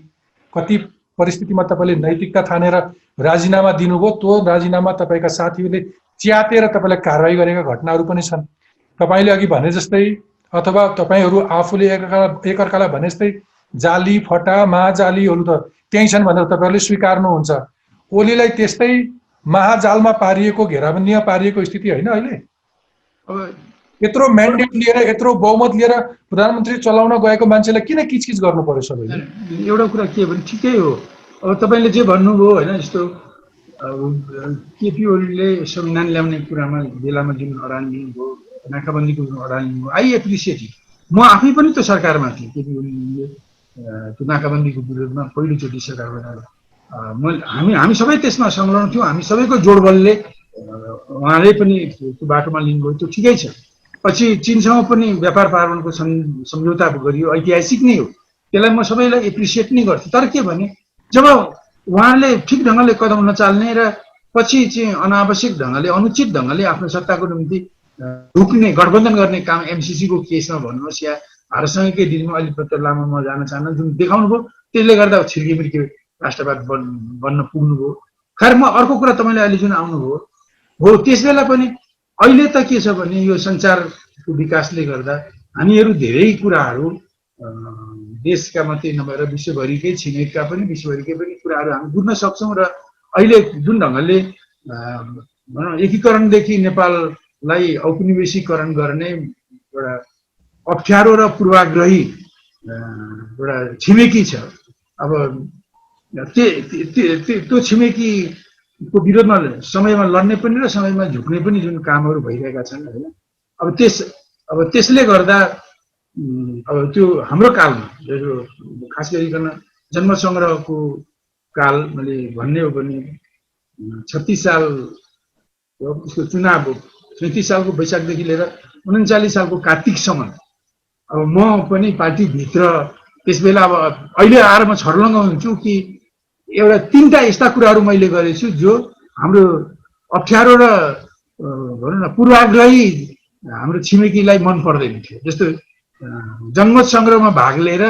कति परिस्थितिमा तपाईँले नैतिकता ठानेर राजीनामा दिनुभयो, त्यो राजीनामा तपाईँका साथीहरूले च्यातेर तपाईँलाई कारवाही गरेका घटनाहरू पनि छन्। तपाईँले अघि भने जस्तै अथवा तपाईँहरू आफूले एकअर्कालाई भने जस्तै जाली फटा महाजालीहरू त त्यही छन् भनेर तपाईँहरूले स्वीकार्नुहुन्छ। ओलीलाई त्यस्तै महाजालमा पारिएको, घेराबन्दीमा पारिएको स्थिति होइन अहिले? यत्रो म्यान्डेट लिएर, यत्रो बहुमत लिएर प्रधानमन्त्री चलाउन गएको मान्छेलाई किन किचकिच गर्नु पर्यो सबैले? एउटा कुरा के भने ठिकै हो, अब तपाईँले जे भन्नुभयो होइन, जस्तो केपी ओलीले संविधान ल्याउने कुरामा बेलामा जुन अडान लिनुभयो, नाकाबन्दीको जुन अडान लिनुभयो, आई एप्रिसिएट इट। म आफै पनि त्यो सरकारमा थिएँ, केपी ओलीले त्यो नाकाबन्दीको विरोधमा पहिलोचोटि सरकार बनाएर हामी सबै त्यसमा संलग्न थियौँ। हामी सबैको जोडबलले उहाँले पनि त्यो बाटोमा लिनुभयो, त्यो ठिकै छ। पछि चीनसँग पनि व्यापार पार्वणको सम्झौता गरियो, ऐतिहासिक नै हो, त्यसलाई म सबैलाई एप्रिसिएट नै गर्छु। तर के भने जब उहाँले ठिक ढङ्गले कदम नचाल्ने र पछि चाहिँ अनावश्यक ढङ्गले, अनुचित ढङ्गले आफ्नो सत्ताको निम्ति ढुक्ने, गठबन्धन गर्ने काम एमसिसीको केसमा भन्नुहोस् या भारतसँगकै दिनमा अलिकति लामो म जान चाहन्न, जुन देखाउनु भयो त्यसले गर्दा छिर्के मिर्के राष्ट्रवाद बन्न पुग्नुभयो। खैर, म अर्को कुरा तपाईँले अहिले जुन आउनुभयो हो, त्यस बेला पनि अहिले त के छ भने यो सञ्चारको विकासले गर्दा हामीहरू धेरै कुराहरू देशका मात्रै नभएर विश्वभरिकै, छिमेकका पनि विश्वभरिकै पनि कुराहरू हामी बुझ्न सक्छौँ। र अहिले जुन ढङ्गले भनौँ एकीकरणदेखि नेपाललाई औपनिवेशीकरण गर्ने एउटा अप्ठ्यारो र पूर्वाग्रही एउटा छिमेकी छ, अब त्यो छिमेकीको विरोधमा समयमा लड्ने पनि र समयमा झुक्ने पनि जुन कामहरू भइरहेका छन् होइन। अब त्यसले गर्दा अब त्यो हाम्रो कालमा जो खास गरिकन जन्मसङ्ग्रहको काल मैले भन्ने हो भने 36 साल उसको चुनाव 37 सालको वैशाखदेखि लिएर 39 सालको कार्तिकसम्म अब म पनि पार्टीभित्र त्यसबेला अब अहिले आएर म छर्लङ्ग हुन्छु कि एउटा 3टा यस्ता कुराहरू मैले गरेछु जो हाम्रो अप्ठ्यारो र भनौँ न पूर्वाग्रही हाम्रो छिमेकीलाई मन पर्दैन थियो। जस्तो जनमत सङ्ग्रहमा भाग लिएर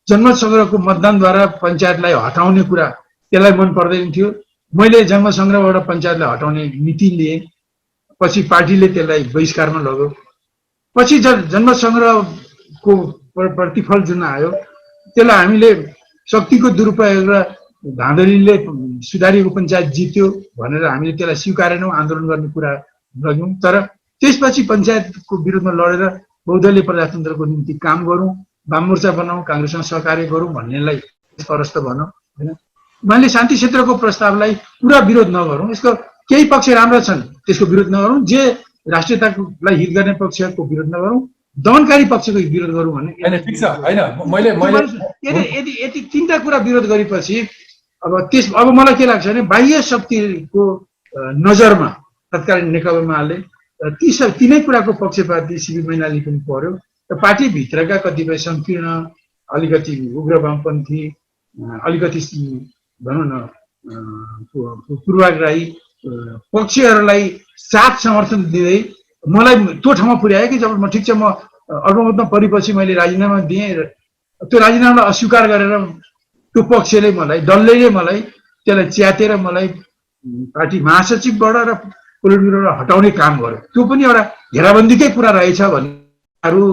जनमत सङ्ग्रहको मतदानद्वारा पञ्चायतलाई हटाउने कुरा त्यसलाई मन पर्दैन थियो। मैले जनमत सङ्ग्रहबाट पञ्चायतलाई हटाउने नीति लिएँ, पछि पार्टीले त्यसलाई बहिष्कारमा लग्यो। पछि जनमत सङ्ग्रहको प्रतिफल जुन आयो त्यसलाई हामीले शक्तिको दुरुपयोग र धाँधलीले सुधारिएको पञ्चायत जित्यो भनेर हामीले त्यसलाई स्वीकारेनौँ, आन्दोलन गर्ने कुरा लग्यौँ। तर त्यसपछि पञ्चायतको विरुद्धमा लडेर बहुदलीय प्रजातन्त्रको निम्ति काम गरौँ, वाममोर्चा बनाऊ, काङ्ग्रेससँग सहकार्य गरौँ भन्नेलाई परस्त भनौँ होइन। मैले शान्ति क्षेत्रको प्रस्तावलाई पुरा विरोध नगरौँ, यसको केही पक्ष राम्रा छन् त्यसको विरोध नगरौँ, जे राष्ट्रियतालाई हित गर्ने पक्षको विरोध नगरौँ, दमनकारी पक्षको विरोध गरौँ भन्ने। ठिक छ होइन, मैले यदि 3टा कुरा विरोध गरेपछि अब मलाई के लाग्छ भने बाह्य शक्तिको नजरमा तत्कालीन नेकपा एमाले तीनै कुराको पक्षपाती शिविर मैनाली पनि पर्यो र पार्टीभित्रका कतिपय संकीर्ण अलिकति उग्र वामपन्थी अलिकति भनौँ न पूर्वाग्रही पक्षहरूलाई साथ समर्थन दिँदै मलाई त्यो ठाउँमा पुर्यायो कि जब म ठिक छ म अल्पमतमा परेपछि मैले राजीनामा दिएँ र त्यो राजीनामालाई अस्वीकार गरेर त्यो पक्षले मलाई दलले मलाई त्यसलाई च्यातेर मलाई पार्टी महासचिवबाट र पोलिट ब्युरोबाट हटाउने काम गर्यो। त्यो पनि एउटा घेराबन्दीकै कुरा रहेछ भन्नेहरू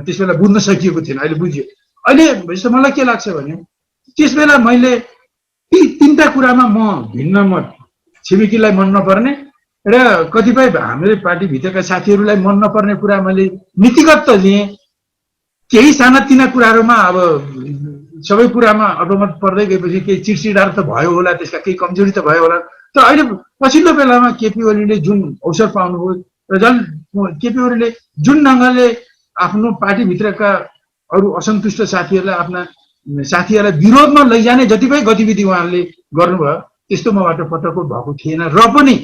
त्यसबेला बुझ्न सकिएको थिएन, अहिले बुझ्यो। अहिले जस्तो मलाई के लाग्छ भने त्यसबेला मैले ती 3टा कुरामा म भिन्न मत, छिमेकीलाई मन नपर्ने र कतिपय हाम्रो पार्टीभित्रका साथीहरूलाई मन नपर्ने कुरा मैले नीतिगत त लिएँ, केही सानातिना कुराहरूमा अब सबै कुरामा अल्पमत पर्दै गएपछि केही चिडचिडार त भयो होला, त्यसका केही कमजोरी त भयो होला। तर अहिले पछिल्लो बेलामा केपी ओलीले जुन अवसर पाउनुभयो र केपी ओलीले जुन ढङ्गले आफ्नो पार्टीभित्रका अरू असन्तुष्ट साथीहरूलाई आफ्ना साथीहरूलाई विरोधमा लैजाने जतिपय गतिविधि उहाँले गर्नुभयो त्यस्तो मबाट पटक्क भएको थिएन र पनि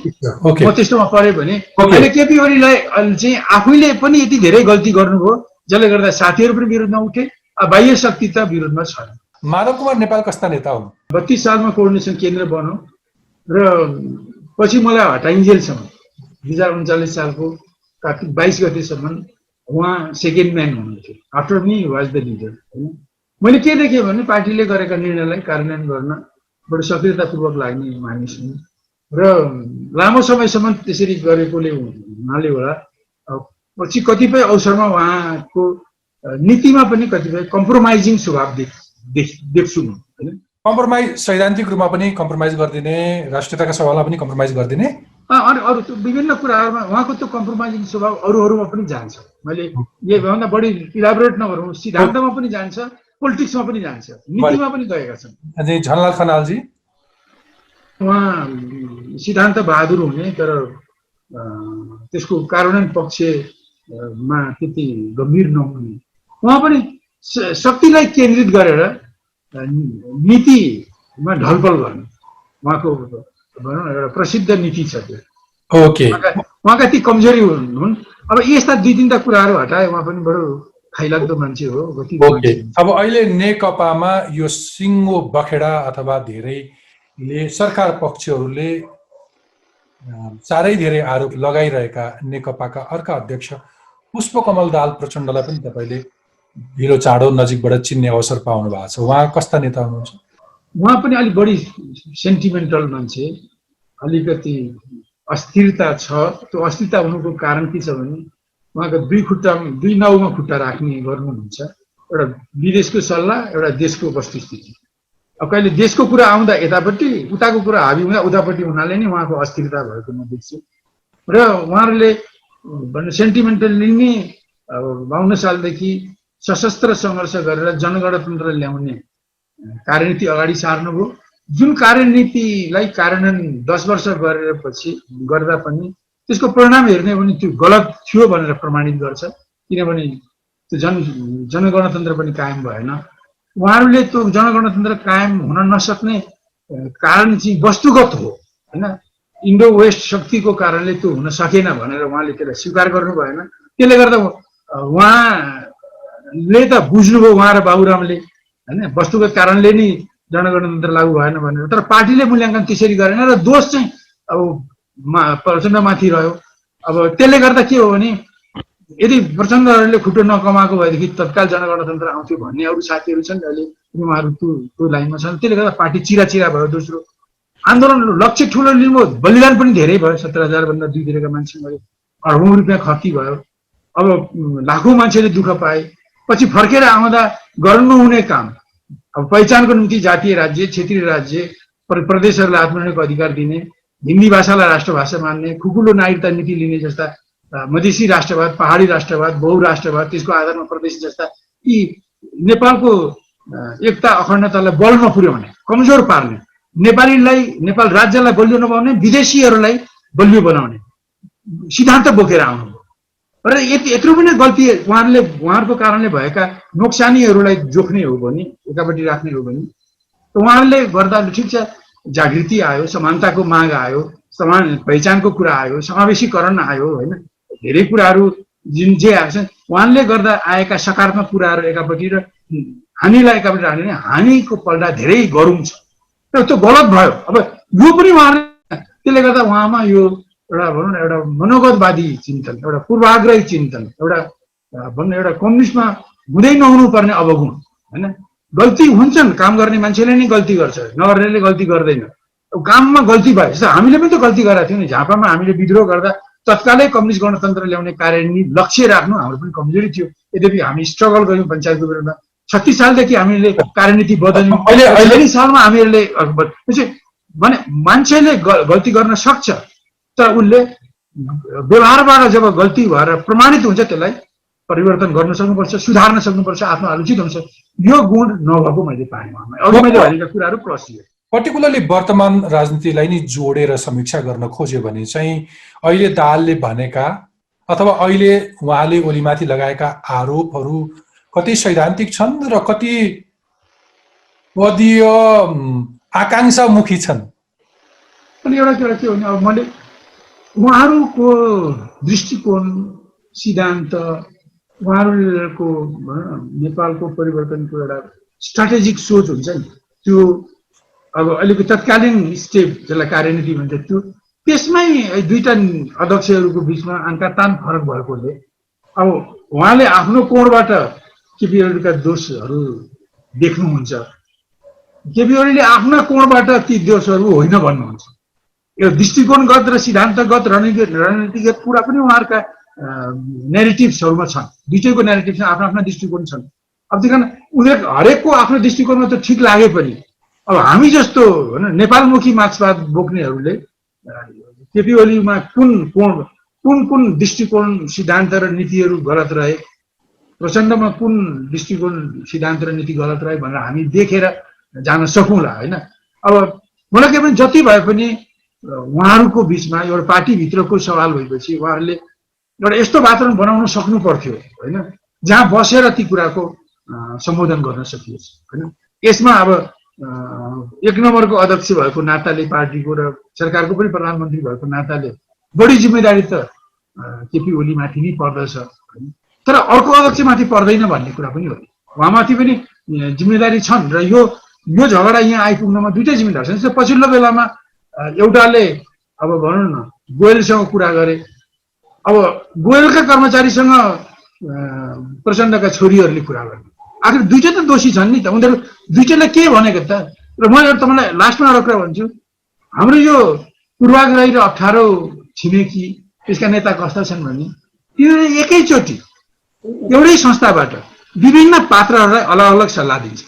म त्यस्तोमा परेँ भने अहिले केपी ओलीलाई चाहिँ आफैले पनि यति धेरै गल्ती गर्नुभयो जसले गर्दा साथीहरू पनि विरोधमा उठे, बाह्य शक्ति त विरोधमा छैन। माधव कुमार नेपाल कस्ता नेता हुन्? 32 सालमा कोअर्डिनेसन केन्द्र बन्यो र पछि मलाई हटाइन्जेलसम्म 2039 सालको कार्तिक 22 गतेसम्म उहाँ सेकेन्ड म्यान हुनुहुन्थ्यो। After me was the leader होइन। मैले के देखेँ भने पार्टीले गरेका निर्णयलाई कार्यान्वयन गर्न बडो सक्रियतापूर्वक लाग्ने मानिस हुन् र लामो समयसम्म त्यसरी गरेकोले हुनाले होला पछि कतिपय अवसरमा उहाँको नीतिमा पनि कतिपय कम्प्रोमाइजिङ स्वभाव देख्छु म होइन। कम्प्रोमाइज सैद्धान्तिक रूपमा पनि कम्प्रोमाइज गरिदिने, राष्ट्रियताका सवालमा पनि कम्प्रोमाइज गरिदिने, अनि अरू विभिन्न कुराहरूमा उहाँको त्यो कम्प्रोमाइजिङ स्वभाव अरूहरूमा पनि जान्छ। मैले योभन्दा बढी इलाबोरेट नगरौँ, सिद्धान्तमा पनि जान्छ, पोलिटिक्समा पनि जान्छ, नीतिमा पनि गएका छन्। झलनाथ खनालजी उहाँ सिद्धान्त बहादुर हुने तर त्यसको कार्यान्वयन पक्षमा त्यति गम्भीर नहुने, उहाँ पनि शक्तिलाई केन्द्रित गरेर नीतिमा ढलफल गर्ने उहाँको भनौँ न एउटा प्रसिद्ध नीति छ त्यो। ओके, उहाँका ती कमजोरी हुन्। अब यस्ता 2-3टा कुराहरू हटाए उहाँ पनि बडो खाइलाग्दो मान्छे हो। ओके, अब अहिले नेकपामा यो सिङ्गो बखेडा अथवा धेरैले सरकार पक्षहरूले साह्रै धेरै आरोप लगाइरहेका नेकपाका अर्का अध्यक्ष पुष्पकमल दाहाल प्रचण्डलाई पनि तपाईँले ढिलो चाँडो नजिकबाट चिन्ने अवसर पाउनु भएको छ। उहाँ कस्ता नेता हुनुहुन्छ? उहाँ पनि अलिक बढी सेन्टिमेन्टल मान्छे, अलिकति अस्थिरता छ। त्यो अस्थिरता हुनुको कारण के छ भने उहाँको दुई नाउमा खुट्टा राख्ने गर्नुहुन्छ, एउटा विदेशको सल्लाह, एउटा देशको वस्तुस्थिति। अब कहिले देशको कुरा आउँदा यतापट्टि, उताको कुरा हाबी हुँदा उतापट्टि हुनाले नै उहाँको अस्थिरता भएको म देख्छु। र उहाँहरूले सेन्टिमेन्टल्ली नै 52 सालदेखि सशस्त्र सङ्घर्ष गरेर जनगणतन्त्र ल्याउने कार्यनीति अगाडि सार्नुभयो। जुन कार्यनीतिलाई कार्यान्वयन 10 वर्ष गरेपछि गर्दा पनि त्यसको परिणाम हेर्ने भने त्यो गलत थियो भनेर प्रमाणित गर्छ, किनभने त्यो जनगणतन्त्र पनि कायम भएन। उहाँहरूले त्यो जनगणतन्त्र कायम हुन नसक्ने कारण चाहिँ वस्तुगत हो होइन। इन्डो वेस्ट शक्तिको कारणले त्यो हुन सकेन भनेर उहाँले त्यसलाई स्वीकार गर्नु भएन। त्यसले गर्दा उहाँले त बुझ्नुभयो, उहाँ र बाबुरामले होइन, वस्तुगत कारणले नि जनगणतन्त्र लागू भएन भनेर। तर पार्टीले मूल्याङ्कन त्यसरी गरेन र दोष चाहिँ अब प्रचण्डमाथि रह्यो। अब त्यसले गर्दा के हो भने यदि प्रचण्डहरूले खुट्टो नकमाएको भएदेखि तत्काल जनगणतन्त्र आउँथ्यो भन्ने अरू साथीहरू छन् अहिले, उहाँहरू त्यो लाइनमा छन्। त्यसले गर्दा पार्टी चिरा भयो। दोस्रो, आन्दोलन लक्ष्य ठुलो लिनुभयो, बलिदान पनि धेरै भयो। 17,000 भन्दा 2 मान्छे मरे, अरबौं रुपियाँ खर्ती भयो। अब लाखौँ मान्छेले दुःख पाए। पछि फर्केर आउँदा गर्नु हुने काम, अब पहिचानको निम्ति जातीय राज्य, क्षेत्रीय राज्य, प्रदेशहरूलाई आत्मनिर्भरको अधिकार दिने, हिन्दी भाषालाई राष्ट्रभाषा मान्ने, खुकुलो नागरिकता नीति लिने जस्ता मधेसी राष्ट्रवाद, पहाडी राष्ट्रवाद, बहुराष्ट्रवाद, त्यसको आधारमा प्रदेश जस्ता यी नेपालको एकता अखण्डतालाई बल नपुर्याउने, कमजोर पार्ने, नेपाल राज्यलाई बलियो नबनाउने, विदेशीहरूलाई बलियो बनाउने सिद्धान्त बोकेर आउनु र यत्रो पनि गल्ती उहाँहरूको कारणले भएका नोक्सानीहरूलाई जोख्ने हो भने, एकापट्टि राख्ने हो भने, उहाँहरूले गर्दा ठिक छ, जागृति आयो, समानताको माग आयो, समान पहिचानको कुरा आयो, समावेशीकरण आयो होइन, धेरै कुराहरू जुन जे आएको छ उहाँले गर्दा आएका सकारात्मक कुराहरू एकापट्टि र हानिलाई एकापट्टि राख्ने, हानिको पल्टा धेरै गरौँ छ र त्यो गलत भयो। अब यो पनि उहाँले, त्यसले गर्दा उहाँमा यो एउटा भनौँ न एउटा मनोगतवादी चिन्तन, एउटा पूर्वाग्रही चिन्तन, एउटा भनौँ एउटा कम्युनिस्टमा हुँदै नहुनु पर्ने अवगुण होइन। गल्ती हुन्छन्, काम गर्ने मान्छेले नै गल्ती गर्छ, नगर्नेले गल्ती गर्दैन। काममा गल्ती भयो जस्तो हामीले पनि त गल्ती गरेका थियौँ नि। झापामा हामीले विद्रोह गर्दा तत्कालै कम्युनिस्ट गणतन्त्र ल्याउने कार्यान्वयन लक्ष्य राख्नु हाम्रो पनि कमजोरी थियो। यद्यपि हामी स्ट्रगल गऱ्यौँ पञ्चायतको विरुद्धमा। 36 सालदेखि हामीले कार्यनीति बदल्यौँ। अहिले सालमा हामीहरूले भने मान्छेले गल्ती गर्न सक्छ, तर उसले व्यवहारबाट जब गल्ती भएर प्रमाणित हुन्छ त्यसलाई परिवर्तन गर्न सक्नुपर्छ, सुधार्न सक्नुपर्छ, आफ्नो आलोचित हुन्छ। यो गुण नभएको मैले पाएँ उहाँमा। अघि मैले भनेका कुराहरू प्लस यो। पर्टिकुलरली वर्तमान राजनीतिलाई नि जोडेर समीक्षा गर्न खोज्यो भने चाहिँ अहिले दाहालले भनेका अथवा अहिले उहाँले ओलीमाथि लगाएका आरोपहरू कति सैद्धान्तिक छन् र कति पदीय आकांक्षामुखी छन्। अनि एउटा कुरा के हो भने, अब मैले उहाँहरूको दृष्टिकोण, सिद्धान्त, उहाँहरूको नेपालको परिवर्तनको एउटा स्ट्राटेजिक सोच हुन्छ नि, त्यो अब अहिलेको तत्कालीन स्टेप जसलाई कार्यनीति भन्छ त्यो, त्यसमै दुईटा अध्यक्षहरूको बिचमा तान फरक भएकोले अब उहाँले आफ्नो कोणबाट केपी ओलीका दोषहरू देख्नुहुन्छ, केपी ओलीले आफ्ना कोणबाट ती दोषहरू होइन भन्नुहुन्छ। यो दृष्टिकोणगत र सिद्धान्तगत रणनीतिगत कुरा पनि उहाँहरूका नेरेटिभ्सहरूमा छन्। दुईटैको नेरेटिभ छन्, आफ्ना आफ्ना दृष्टिकोण छन्। अब त्यही कारण उनीहरू हरेकको आफ्नो दृष्टिकोणमा त ठिक लागे पनि अब हामी जस्तो होइन नेपालमुखी मार्क्सवाद बोक्नेहरूले केपी ओलीमा कुन दृष्टिकोण, सिद्धान्त र नीतिहरू गलत रहे, प्रचण्डमा कुन दृष्टिकोण, सिद्धान्त र नीति गलत रहे भनेर हामी देखेर जान सकौँला होइन। अब मलाई के भने जति भए पनि उहाँहरूको बिचमा एउटा पार्टीभित्रको सवाल भएपछि उहाँहरूले एउटा यस्तो वातावरण बनाउन सक्नु पर्थ्यो होइन, जहाँ बसेर ती कुराको सम्बोधन गर्न सकियोस् होइन। यसमा अब एक नम्बरको अध्यक्ष भएको नाताले, पार्टीको र सरकारको पनि प्रधानमन्त्री भएको नाताले बढी जिम्मेदारी त केपी ओलीमाथि नै पर्दछ होइन। तर अर्को अध्यक्षमाथि पर्दैन भन्ने कुरा पनि हो। उहाँमाथि पनि जिम्मेदारी छन् र यो झगडा यहाँ आइपुग्नमा दुईटै जिम्मेदार छन्। पछिल्लो बेलामा एउटाले अब भनौँ न गोयलसँग कुरा गरे, अब गोयलका कर्मचारीसँग प्रचण्डका छोरीहरूले कुरा गर्ने, आखिर दुईटै त दोषी छन् नि त। उनीहरू दुईटैले के भनेको त? र म एउटा तपाईँलाई लास्टमा एउटा कुरा भन्छु, हाम्रो यो पूर्वाग्रही र 18 छिमेकी त्यसका नेता कस्ता छन् भने तिनीहरूले एकैचोटि एउटै संस्थाबाट विभिन्न पात्रहरूलाई अलग अलग सल्लाह दिन्छ।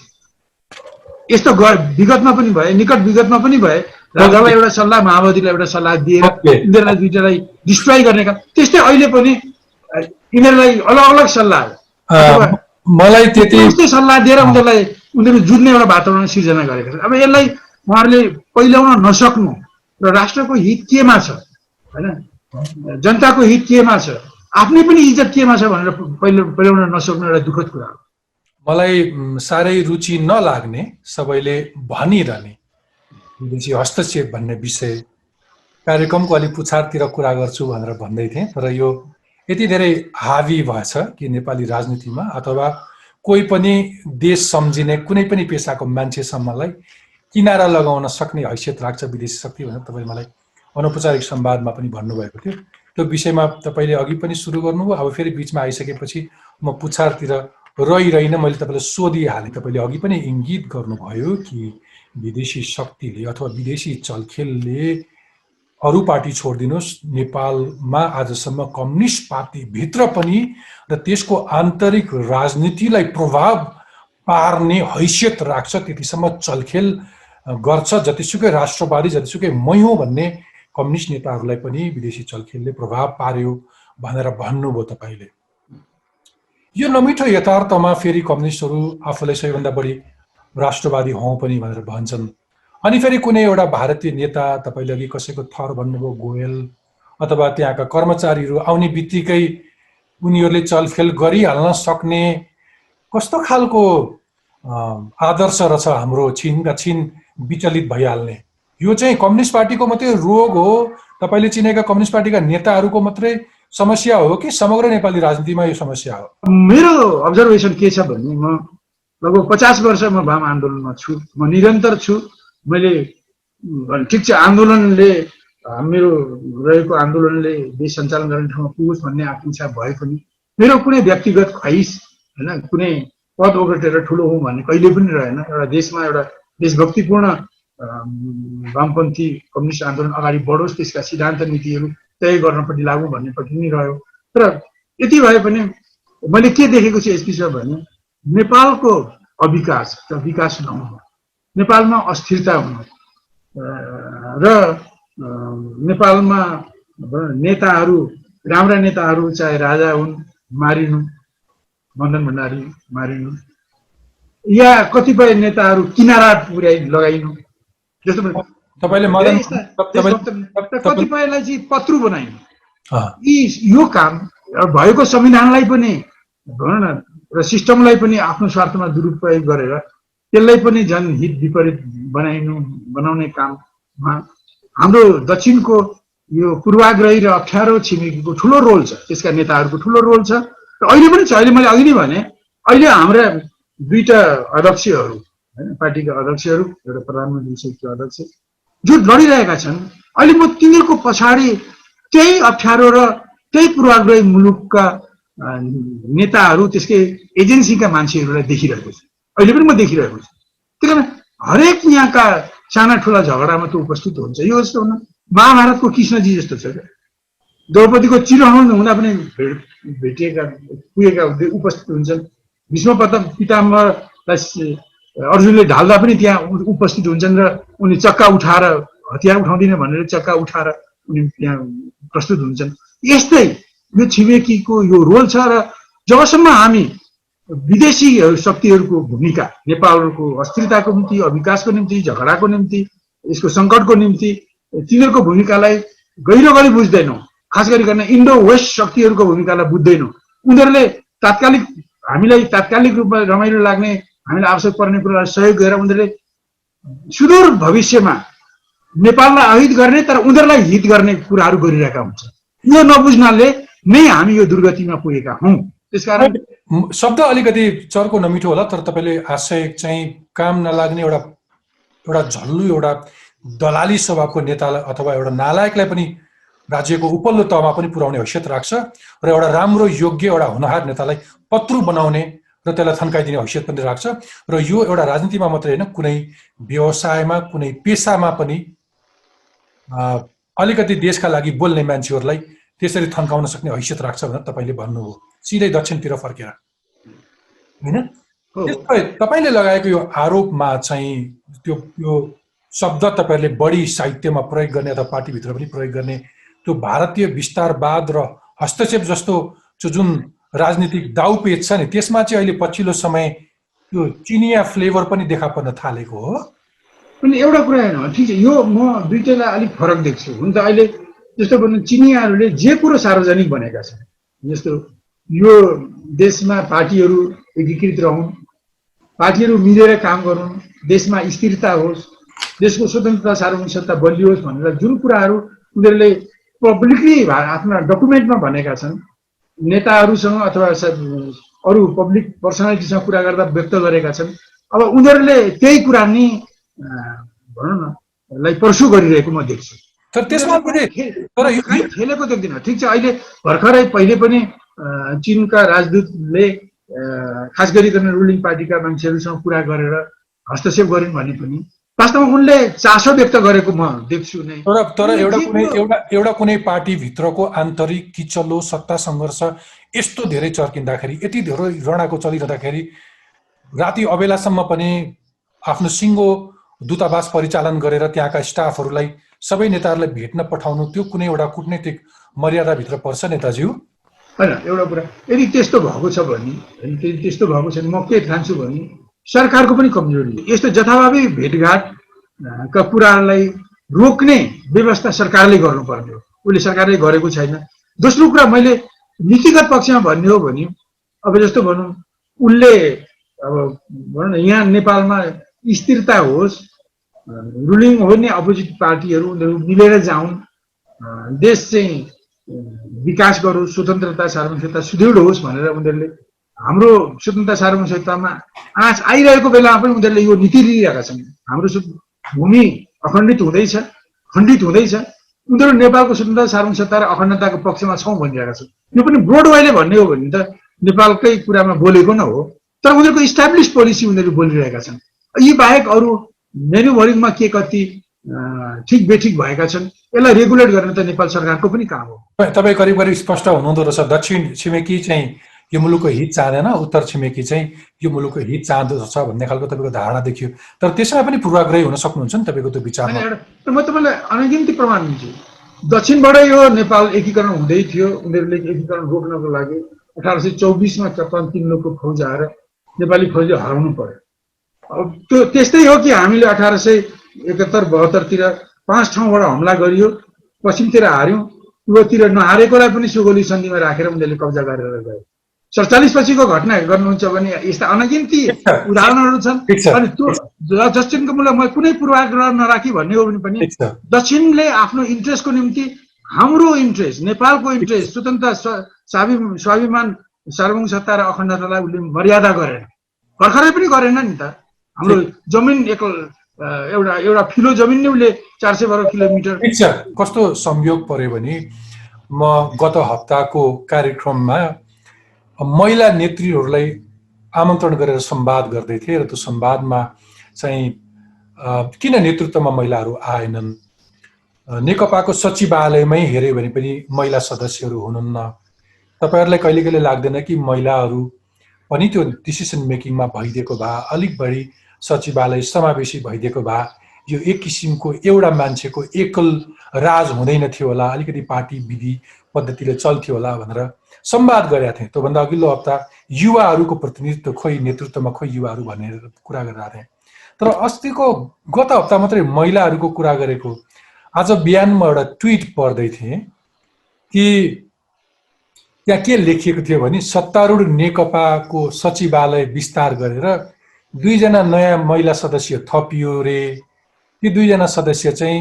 यस्तो विगतमा पनि भए, निकट विगतमा पनि भए, राजालाई एउटा सल्लाह, माओवादीलाई एउटा सल्लाह दिएर यिनीहरूलाई दुईटालाई डिस्ट्रोय गर्ने काम। त्यस्तै अहिले पनि यिनीहरूलाई अलग अलग सल्लाह, मलाई त्यति सल्लाह दिएर उनीहरू जुझ्ने एउटा वातावरण सिर्जना गरेका छन्। अब यसलाई उहाँहरूले पहिल्याउन नसक्नु र राष्ट्रको हित केमा छ होइन, जनताको हित केमा छ, आफ्नै पनि इज्जत केमा छ भनेर पहिल्याउन नसक्नु एउटा दुःखद कुरा हो। मलाई साह्रै रुचि नलाग्ने, सबैले भनिरहने विदेशी हस्तक्षेप भन्ने विषय कार्यक्रमको अलिक पुछारतिर कुरा गर्छु भनेर भन्दै थिएँ, तर यो यति धेरै हावी भएछ कि नेपाली राजनीतिमा अथवा कोही पनि देश सम्झिने कुनै पनि पेसाको मान्छेसम्मलाई किनारा लगाउन सक्ने हैसियत राख्छ विदेशी शक्ति भनेर तपाईँले मलाई अनौपचारिक संवादमा पनि भन्नुभएको थियो। त्यो विषयमा तपाईँले अघि पनि सुरु गर्नुभयो, अब फेरि बिचमा आइसकेपछि म पुछारतिर रहिरहन मैले तपाईँलाई सोधिहालेँ। तपाईँले अघि पनि इङ्गित गर्नुभयो कि विदेशी शक्तिले अथवा विदेशी चलखेलले अरू पार्टी छोडिदिनुहोस्, नेपालमा आजसम्म कम्युनिस्ट पार्टीभित्र पनि र त्यसको आन्तरिक राजनीतिलाई प्रभाव पार्ने हैसियत राख्छ, त्यतिसम्म चलखेल गर्छ, जतिसुकै राष्ट्रवादी जतिसुकै मै हो भन्ने कम्युनिस्ट नेताहरूलाई पनि विदेशी चलखेलले प्रभाव पार्यो भनेर भन्नुभयो तपाईँले। यो नमिठो यथार्थमा फेरि कम्युनिस्टहरू आफूलाई सबैभन्दा बढी राष्ट्रवादी हौँ पनि भनेर भन्छन्। अनि फेरि कुनै एउटा भारतीय नेता, तपाईँले अघि कसैको थर भन्नुभयो गोयल, अथवा त्यहाँका कर्मचारीहरू आउने बित्तिकै उनीहरूले चलखेल गरिहाल्न सक्ने कस्तो खालको आदर्श रहेछ हाम्रो छिन विचलित भइहाल्ने। यो चाहिँ कम्युनिस्ट पार्टीको मात्रै रोग हो, तपाईँले चिनेका कम्युनिस्ट पार्टीका नेताहरूको मात्रै समस्या हो कि समग्र नेपाली राजनीतिमा यो समस्या हो? मेरो अब्जर्भेसन के छ भने म लगभग 50 वर्ष म वाम आन्दोलनमा छु, म निरन्तर छु। मैले ठिक छ आन्दोलनले मेरो रहेको आन्दोलनले देश सञ्चालन गर्ने ठाउँमा पुगोस् भन्ने आकांक्षा भए पनि मेरो कुनै व्यक्तिगत ख्वाइस हैन, कुनै पद ओगटेर ठुलो हुँ भन्ने कहिले पनि रहेन। एउटा देशमा एउटा देशभक्तिपूर्ण वामपन्थी कम्युनिस्ट आन्दोलन अगाडि बढोस्, त्यसका सिद्धान्त नीतिहरू तय गर्नपट्टि लागू भन्नेपट्टि नै रह्यो। तर यति भए पनि मैले के देखेको छु एसपी साहब भने नेपालको अविकास र विकास नहुनु, नेपालमा अस्थिरता हुनु र नेपालमा नेताहरू, राम्रा नेताहरू चाहे राजा हुन् मारिनु, मदन भण्डारी मारिनु, या कतिपय नेताहरू किनारा पुर्याइ लगाइनु, जस्तो कतिपयलाई चाहिँ पत्रु बनाइनु, यो काम भएको संविधानलाई पनि भनौँ न र सिस्टमलाई पनि आफ्नो स्वार्थमा दुरुपयोग गरेर त्यसलाई पनि झन् हित विपरीत बनाउने काममा हाम्रो दक्षिणको यो पूर्वाग्रही र अप्ठ्यारो छिमेकीको ठुलो रोल छ, त्यसका नेताहरूको ठुलो रोल छ। र अहिले पनि छ। अहिले मैले अघि नै भने अहिले हाम्रा दुईटा अध्यक्षहरू हैन, पार्टीका अध्यक्षहरू, एउटा प्रधानमन्त्री सहितको अध्यक्ष जो लडिरहेका छन्, अहिले म तिनीहरूको पछाडि त्यही अप्ठ्यारो र त्यही पूर्वाग्रही मुलुकका नेताहरू, त्यसकै एजेन्सीका मान्छेहरूलाई देखिरहेको छु। अहिले पनि म देखिरहेको छु। त्यही कारण हरेक यहाँका साना ठुला झगडामा त उपस्थित हुन्छ। यो जस्तो हुन महाभारतको कृष्णजी जस्तो छ क्या, द्रौपदीको चिरहरण हुँदा पनि पुगेका उपस्थित हुन्छन्। भीष्म पितामहलाई अर्जुनले ढाल्दा पनि त्यहाँ उपस्थित हुन्छन् र उनी चक्का उठाएर, हतियार उठाउँदिन भनेर चक्का उठाएर उनी त्यहाँ प्रस्तुत हुन्छन्। यस्तै यो छिमेकीको यो रोल छ। र जबसम्म हामी विदेशी शक्तिहरूको भूमिका नेपालको अस्थिरताको निम्ति, अविकासको निम्ति, झगडाको निम्ति, यसको सङ्कटको निम्ति तिनीहरूको भूमिकालाई गहिरो गरी बुझ्दैनौँ, खास गरिकन इन्डो वेस्ट शक्तिहरूको भूमिकालाई बुझ्दैनौँ, उनीहरूले हामीलाई तात्कालिक रूपमा रमाइलो लाग्ने, हामीलाई आवश्यक पर्ने कुरालाई सहयोग गरेर उनीहरूले सुदूर भविष्यमा नेपाललाई अहित गर्ने तर उनीहरूलाई हित गर्ने कुराहरू गरिरहेका हुन्छन्। यो नबुझ्नाले नै हामी यो दुर्गतिमा पुगेका हौँ। त्यसकारण शब्द अलिकति चर्को नमिठो होला, तर तपाईँले आशय चाहिँ काम नलाग्ने एउटा झल्लु, एउटा दलाली स्वभावको नेतालाई अथवा एउटा नालायकलाई पनि राज्यको उपल्लो तहमा पनि पुर्याउने हैसियत राख्छ र एउटा राम्रो योग्य एउटा हुनहार नेतालाई पत्रु बनाउने र त्यसलाई थन्काइदिने हैसियत पनि राख्छ। र यो एउटा राजनीतिमा मात्रै होइन, कुनै व्यवसायमा, कुनै पेसामा पनि अलिकति देशका लागि बोल्ने मान्छेहरूलाई त्यसरी थन्काउन सक्ने हैसियत राख्छ भनेर तपाईँले भन्नुभयो, सिधै दक्षिणतिर फर्केर होइन? तपाईँले लगाएको यो आरोपमा चाहिँ यो शब्द तपाईँहरूले बढी साहित्यमा प्रयोग गर्ने अथवा पार्टीभित्र पनि प्रयोग गर्ने त्यो भारतीय विस्तारवाद र हस्तक्षेप जस्तो जुन राजनीतिक दाउपेच छ नि, त्यसमा चाहिँ अहिले पछिल्लो समय त्यो चिनिया फ्लेभर पनि देखा पर्न थालेको हो। पनि एउटा कुरा होइन, ठिक छ, यो म दुईटैलाई अलिक फरक देख्छु। हुन त अहिले जस्तो भन्नु चिनियाहरूले जे कुरो सार्वजनिक भनेका छन्, जस्तो यो देशमा पार्टीहरू एकीकृत रहन्, पार्टीहरू मिलेर काम गरून्, देशमा स्थिरता होस्, देशको स्वतन्त्रता सार्वभौमिक सत्ता बलियोस् भनेर जुन कुराहरू उनीहरूले पब्लिकली आफ्ना डकुमेन्टमा भनेका छन्, नेताहरूसँग अथवा अरू पब्लिक पर्सनालिटीसँग कुरा गर्दा व्यक्त गरेका छन्। अब उनीहरूले त्यही कुरा नि भनौँ न लाई पर्सु गरिरहेको म देख्छु। तर त्यसमा पनि खेलेको देख्दिनँ। ठिक छ, अहिले भर्खरै पहिले पनि चीनका राजदूतले खास गरिकन रुलिङ पार्टीका मान्छेहरूसँग कुरा गरेर हस्तक्षेप गरिन् भने पनि वास्तवमा उनले चासो व्यक्त गरेको म देख्छु नै। तर एउटा कुनै पार्टीभित्रको आन्तरिक किचलो सत्ता सङ्घर्ष यस्तो धेरै चर्किँदाखेरि, यति धेरै रणाको चलिरहँदाखेरि राति अबेलासम्म पनि आफ्नो सिङ्गो दूतावास परिचालन गरेर त्यहाँका स्टाफहरूलाई सबै नेताहरूलाई भेट्न पठाउनु त्यो कुनै एउटा कूटनीतिक मर्यादाभित्र पर्छ नेताज्यू? होइन, एउटा कुरा यदि त्यस्तो भएको छ भने, त्यस्तो भएको छैन, म के ठान्छु भने सरकारको पनि कमजोरी हो। यस्तो जथाभावी भेटघाटका कुराहरूलाई रोक्ने व्यवस्था सरकारले गर्नुपर्ने हो, उसले सरकारले गरेको छैन। दोस्रो कुरा मैले नीतिगत पक्षमा भन्ने हो भने अब जस्तो भनौँ उनले अब भनौँ न यहाँ नेपालमा स्थिरता होस्, रुलिङ हो नि अपोजिट पार्टीहरू उनीहरू मिलेर जाउन्, देश चाहिँ विकास गरोस्, स्वतन्त्रता सार्वभौमिकता सुदृढ होस् भनेर उनीहरूले हाम्रो स्वतन्त्रता सार्वभौमिकतामा आँच आइरहेको बेलामा पनि उनीहरूले यो नीति लिइरहेका छन्। हाम्रो भूमि अखण्डित हुँदैछ, खण्डित हुँदैछ, उनीहरू नेपालको स्वतन्त्रता सार्वभौमिकता र अखण्डताको पक्षमा छौँ भनिरहेका छन्। यो पनि ब्रोड वेले भन्ने हो भने त नेपालकै कुरामा बोलेको न हो, तर उनीहरूको इस्टाब्लिस पोलिसी उनीहरू बोलिरहेका छन्। यी बाहेक अरू मेन्युभरिङमा के कति ठिक बेठिक भएका छन्, यसलाई रेगुलेट गर्न त नेपाल सरकारको पनि काम हो। तपाईँ करिब करिब स्पष्ट हुनुहुँदो रहेछ। दक्षिण छिमेकी चाहिँ यो मुलुकको हित चाहँदैन, उत्तर छिमेकी चाहिँ यो मुलुकको हित चाहँदछ भन्ने खालको तपाईँको धारणा देखियो। तर त्यसमा पनि पूर्वाग्रही हुन सक्नुहुन्छ नि तपाईँको त्यो विचारमा? म तपाईँलाई अनगिन्ती प्रमाण दिन्छु। दक्षिणबाट यो नेपाल एकीकरण हुँदै थियो, उनीहरूले एकीकरण रोक्नको लागि 1824मा चट्टान किन्लोको फौज आएर नेपाली फौजले हराउनु पर्यो। अब त्यो त्यस्तै हो कि हामीले 1871-72तिर 5 ठाउँबाट हमला गरियो, पश्चिमतिर हार्यौँ, पूर्वतिर नहारेकोलाई पनि सुगोली सन्धिमा राखेर उनीहरूले कब्जा गरेर गए। 47 पछिको घटना गर्नुहुन्छ भने यस्ता अनगिन्ती उदाहरणहरू छन्। अनि त्यो दक्षिणको मूलक म कुनै पूर्वाग्रह नराखी भन्ने हो भने पनि दक्षिणले आफ्नो इन्ट्रेस्टको निम्ति हाम्रो इन्ट्रेस्ट, नेपालको इन्ट्रेस्ट, स्वतन्त्रता स्वाभिमान सार्वभौमिक सत्ता र अखण्डतालाई उसले मर्यादा गरेन, भर्खरै पनि गरेन नि त। हाम्रो जमिन एउटा फिलो जमिन नै उसले 400 वर्ग किलोमिटर। ठिक छ, कस्तो संयोग पर्यो भने म गत हप्ताको कार्यक्रममा महिला नेत्रीहरूलाई आमन्त्रण गरेर संवाद गर्दै थिएँ र त्यो संवादमा चाहिँ किन नेतृत्वमा महिलाहरू आएनन्, नेकपाको सचिवालयमै हेऱ्यो भने पनि महिला सदस्यहरू हुनुहुन्न। तपाईँहरूलाई कहिले कहिले लाग्दैन कि महिलाहरू पनि त्यो डिसिसन मेकिङमा भइदिएको भए, अलिक बढी सचिवालय समावेशी भइदिएको भए यो एक किसिमको एउटा मान्छेको एकल राज हुँदैन थियो होला, अलिकति पार्टी विधि पद्धतिले चल्थ्यो होला भनेर संवाद गरेका थिएँ। त्योभन्दा अघिल्लो हप्ता युवाहरूको प्रतिनिधित्व खोइ, नेतृत्वमा खोइ युवाहरू भनेर कुरा गरिरहेको थिएँ। तर अस्तिको गत हप्ता मात्रै महिलाहरूको कुरा गरेको। आज बिहान म एउटा ट्विट पढ्दै थिएँ कि त्यहाँ के लेखिएको थियो भने सत्तारूढ नेकपाको सचिवालय विस्तार गरेर 2 जना नयाँ महिला सदस्य थपियो रे। ती 2 जना सदस्य चाहिँ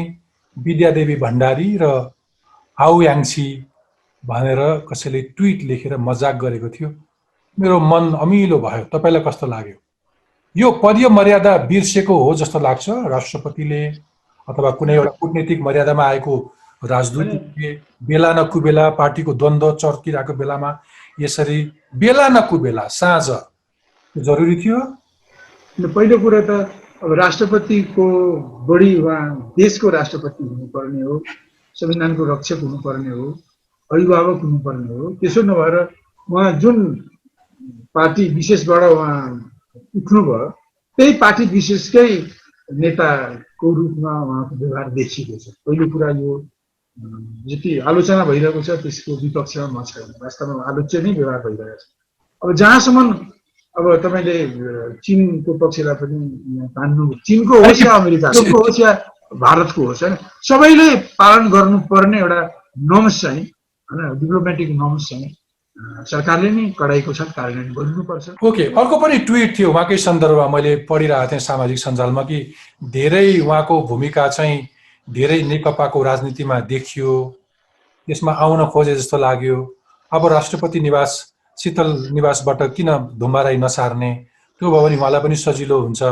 विद्यादेवी भण्डारी र हाउ याङसी भनेर कसैले ट्विट लेखेर मजाक गरेको थियो। मेरो मन अमिलो भयो। तपाईँलाई कस्तो लाग्यो? यो पदीय मर्यादा बिर्सेको हो जस्तो लाग्छ राष्ट्रपतिले अथवा कुनै एउटा कूटनीतिक मर्यादामा आएको राजदूतले बेला नकुबेला पार्टीको द्वन्द्व चर्किरहेको बेलामा यसरी बेला नकुबेला साँझ जरुरी थियो? पहिलो कुरा त अब राष्ट्रपतिको बढी उहाँ देशको राष्ट्रपति हुनुपर्ने हो, संविधानको रक्षक हुनुपर्ने हो, अभिभावक हुनुपर्ने हो। त्यसो नभएर उहाँ जुन पार्टी विशेषबाट उहाँ उठ्नुभयो त्यही पार्टी विशेषकै नेताको रूपमा उहाँको व्यवहार देखिएको छ। पहिलो कुरा यो जति आलोचना भइरहेको छ त्यसको विपक्षमा म छैन, वास्तवमा आलोच्य नै व्यवहार भइरहेको छ। अब जहाँसम्म अब तपाईँले चीनको पक्षलाई पनि तान्नु, चीनको होस् या अमेरिकाको होस् या भारतको होस्, होइन, सबैले पालन गर्नुपर्ने एउटा नर्म्स चाहिँ, होइन, डिप्लोमेटिक नर्म्स चाहिँ सरकारले नै कडाइको साथ कार्यान्वयन गर्नुपर्छ। ओके, अर्को पनि ट्विट थियो उहाँकै सन्दर्भमा मैले पढिरहेको थिएँ सामाजिक सञ्जालमा कि धेरै उहाँको भूमिका चाहिँ धेरै नेकपाको राजनीतिमा देखियो, यसमा आउन खोजे जस्तो लाग्यो। अब राष्ट्रपति निवास शीतल निवासबाट किन धुम्बाराई नसार्ने, त्यो भयो भने उहाँलाई पनि सजिलो हुन्छ,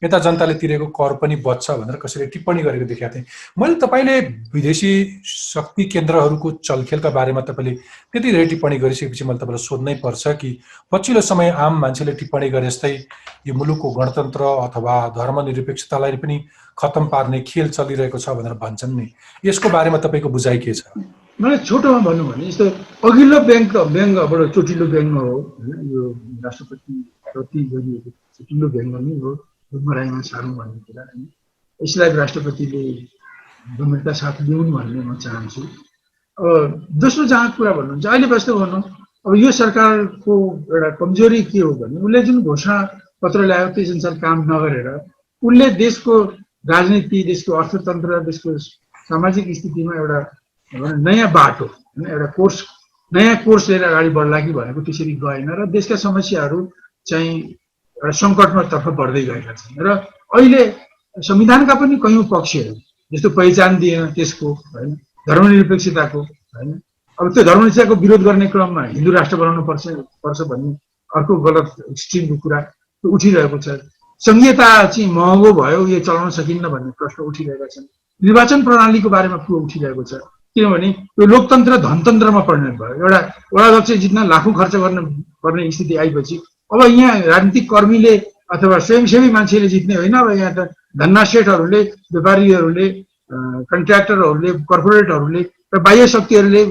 यता जनताले तिरेको कर पनि बच्छ भनेर कसैले टिप्पणी गरेको देखेको थिएँ। मैले तपाईँले विदेशी शक्ति केन्द्रहरूको चलखेलका बारेमा तपाईँले त्यति धेरै टिप्पणी गरिसकेपछि मैले तपाईँलाई सोध्नै पर्छ कि पछिल्लो समय आम मान्छेले टिप्पणी गरे जस्तै यो मुलुकको गणतन्त्र अथवा धर्मनिरपेक्षतालाई पनि खत्तम पार्ने खेल चलिरहेको छ भनेर भन्छन् नि, यसको बारेमा तपाईँको बुझाइ के छ? मलाई छोटोमा भन्नु भने यस्तो अघिल्लो व्यङ्गबाट चोटिलो व्यङ्ग हो होइन, यो राष्ट्रपति प्रति गरिएको चोटिलो व्यङ्ग नै हो धुम्बराईमा सारौँ भन्ने कुरा होइन। यसलाई राष्ट्रपतिले गम्भीरता साथ लिउन् भन्ने म चाहन्छु। अब दोस्रो जहाँ कुरा भन्नुहुन्छ अहिले वास्तव भनौँ, अब यो सरकारको एउटा कमजोरी के हो भने उसले जुन घोषणा पत्र ल्यायो त्यस अनुसार काम नगरेर उसले देशको राजनीति, देशको अर्थतन्त्र, देशको सामाजिक स्थितिमा एउटा नयाँ बाटो होइन, एउटा नयाँ कोर्स लिएर अगाडि बढ्ला कि भनेको त्यसरी गएन र देशका समस्याहरू चाहिँ एउटा सङ्कटमा तर्फ बढ्दै गएका छन्। र अहिले संविधानका पनि कयौँ पक्षहरू जस्तो पहिचान दिएन त्यसको होइन, धर्मनिरपेक्षताको होइन, अब त्यो धर्मनिरपेक्षताको विरोध गर्ने क्रममा हिन्दू राष्ट्र बनाउनु पर्छ भन्ने अर्को गलत एक्सट्रिमको कुरा उठिरहेको छ। संहिता चाहिँ महँगो भयो, यो चलाउन सकिन्न भन्ने प्रश्न उठिरहेका छन्। निर्वाचन प्रणालीको बारेमा कुरो उठिरहेको छ, किनभने यो लोकतन्त्र धनतन्त्रमा परिणत भयो। एउटा वडाध्यक्ष जित्न लाखौँ खर्च पर्ने स्थिति आएपछि अब यहाँ राजनीतिक कर्मीले अथवा स्वयंसेवी मान्छेले जित्ने होइन, अब यहाँ त धन्ना सेठहरूले, व्यापारीहरूले, कन्ट्र्याक्टरहरूले, कर्पोरेटहरूले र बाह्य शक्तिहरूले,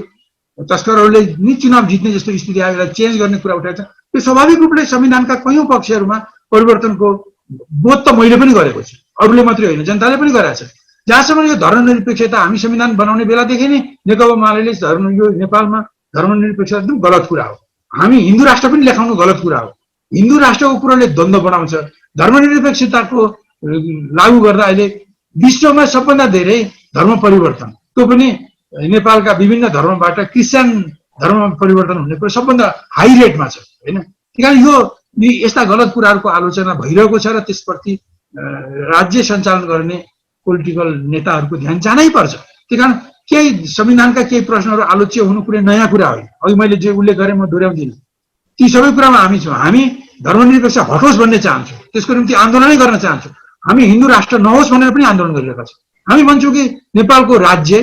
तस्करहरूले नि चुनाव जित्ने जस्तो स्थिति आयो। यसलाई चेन्ज गर्ने कुरा उठाएको छ। त्यो स्वाभाविक रूपले संविधानका कयौँ पक्षहरूमा परिवर्तनको बोध त मैले पनि गरेको छु, अरूले मात्रै होइन, जनताले पनि गरेको छ। जहाँसम्म यो धर्मनिरपेक्षता हामी संविधान बनाउने बेलादेखि नै नेकपा माले यो नेपालमा धर्मनिरपेक्षता एकदम गलत कुरा हो, हामी हिन्दू राष्ट्र पनि लेखाउनु गलत कुरा हो। हिन्दू राष्ट्रको कुराले द्वन्द्व बनाउँछ। धर्मनिरपेक्षताको लागू गर्दा अहिले विश्वमा सबभन्दा धेरै धर्म परिवर्तन, त्यो पनि नेपालका विभिन्न धर्मबाट क्रिस्चियन धर्म परिवर्तन हुने कुरा सबभन्दा हाई रेटमा छ होइन। त्यही कारण यो यस्ता गलत कुराहरूको आलोचना भइरहेको छ र त्यसप्रति राज्य सञ्चालन गर्ने पोलिटिकल नेताहरूको ध्यान जानै पर्छ। त्यही कारण केही संविधानका केही प्रश्नहरू आलोच्य हुनु कुनै नयाँ कुरा होइन। अघि मैले जे उल्लेख गरेँ म दोहोऱ्याउँदिनँ, ती सबै कुरामा हामी छौँ। हामी धर्मनिरपेक्षता हटोस् भन्ने चाहन्छौँ, त्यसको निम्ति आन्दोलनै गर्न चाहन्छौँ। हामी हिन्दू राष्ट्र नहोस् भनेर पनि आन्दोलन गरिरहेका छौँ। हामी भन्छौँ कि नेपालको राज्य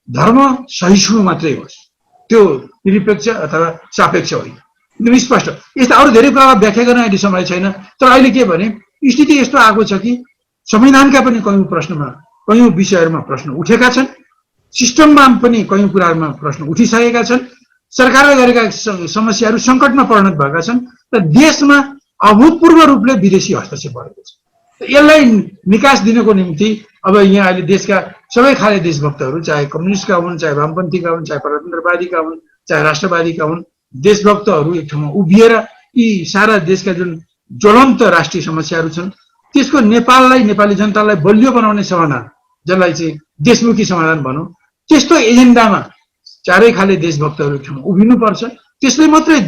धर्म सहिष्णु मात्रै होस्, त्यो निरपेक्ष अथवा सापेक्ष होइन, एकदम स्पष्ट। यस्ता अरू धेरै कुरामा व्याख्या गर्न अहिले समय छैन। तर अहिले के भने स्थिति यस्तो आएको छ कि संविधानका पनि कयौँ विषयहरूमा प्रश्न उठेका छन्, सिस्टममा पनि कयौँ कुराहरूमा प्रश्न उठिसकेका छन्, सरकारले गरेका समस्याहरू सङ्कटमा परिणत भएका छन् र देशमा अभूतपूर्व रूपले विदेशी हस्तक्षेप भएको छ। यसलाई निकास दिनको निम्ति अब यहाँ अहिले देशका सबै खाले देशभक्तहरू, चाहे कम्युनिस्टका हुन्, चाहे वामपन्थीका हुन्, चाहे प्रजातन्त्रवादीका हुन्, चाहे राष्ट्रवादीका हुन्, देशभक्तहरू एक ठाउँमा उभिएर यी सारा देशका जुन ज्वलन्त राष्ट्रिय समस्याहरू छन् त्यसको नेपाललाई, नेपाली जनतालाई बलियो बनाउने समाधान, जसलाई चाहिँ देशमुखी समाधान भनौँ, त्यस्तो एजेन्डामा चारै खाले देशभक्तहरू एक ठाउँमा उभिनुपर्छ। त्यसले मात्रै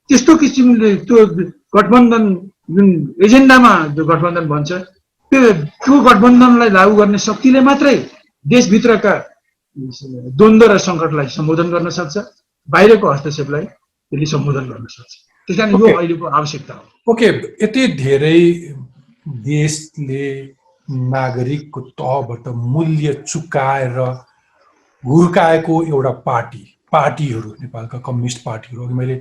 त्यस्तो किसिमले त्यो गठबन्धन जुन एजेन्डामा जो गठबन्धन भन्छ त्यो गठबन्धनलाई लागू गर्ने शक्तिले मात्रै देशभित्रका द्वन्द्व र सङ्कटलाई सम्बोधन गर्न सक्छ, बाहिरको हस्तक्षेपलाई त्यसले सम्बोधन गर्न सक्छ। त्यस कारण यो अहिलेको आवश्यकता हो। ओके, यति धेरै देशले नागरिकको तहबाट मूल्य चुकाएर हुर्काएको एउटा पार्टीहरू नेपालका कम्युनिस्ट पार्टीहरू, अघि मैले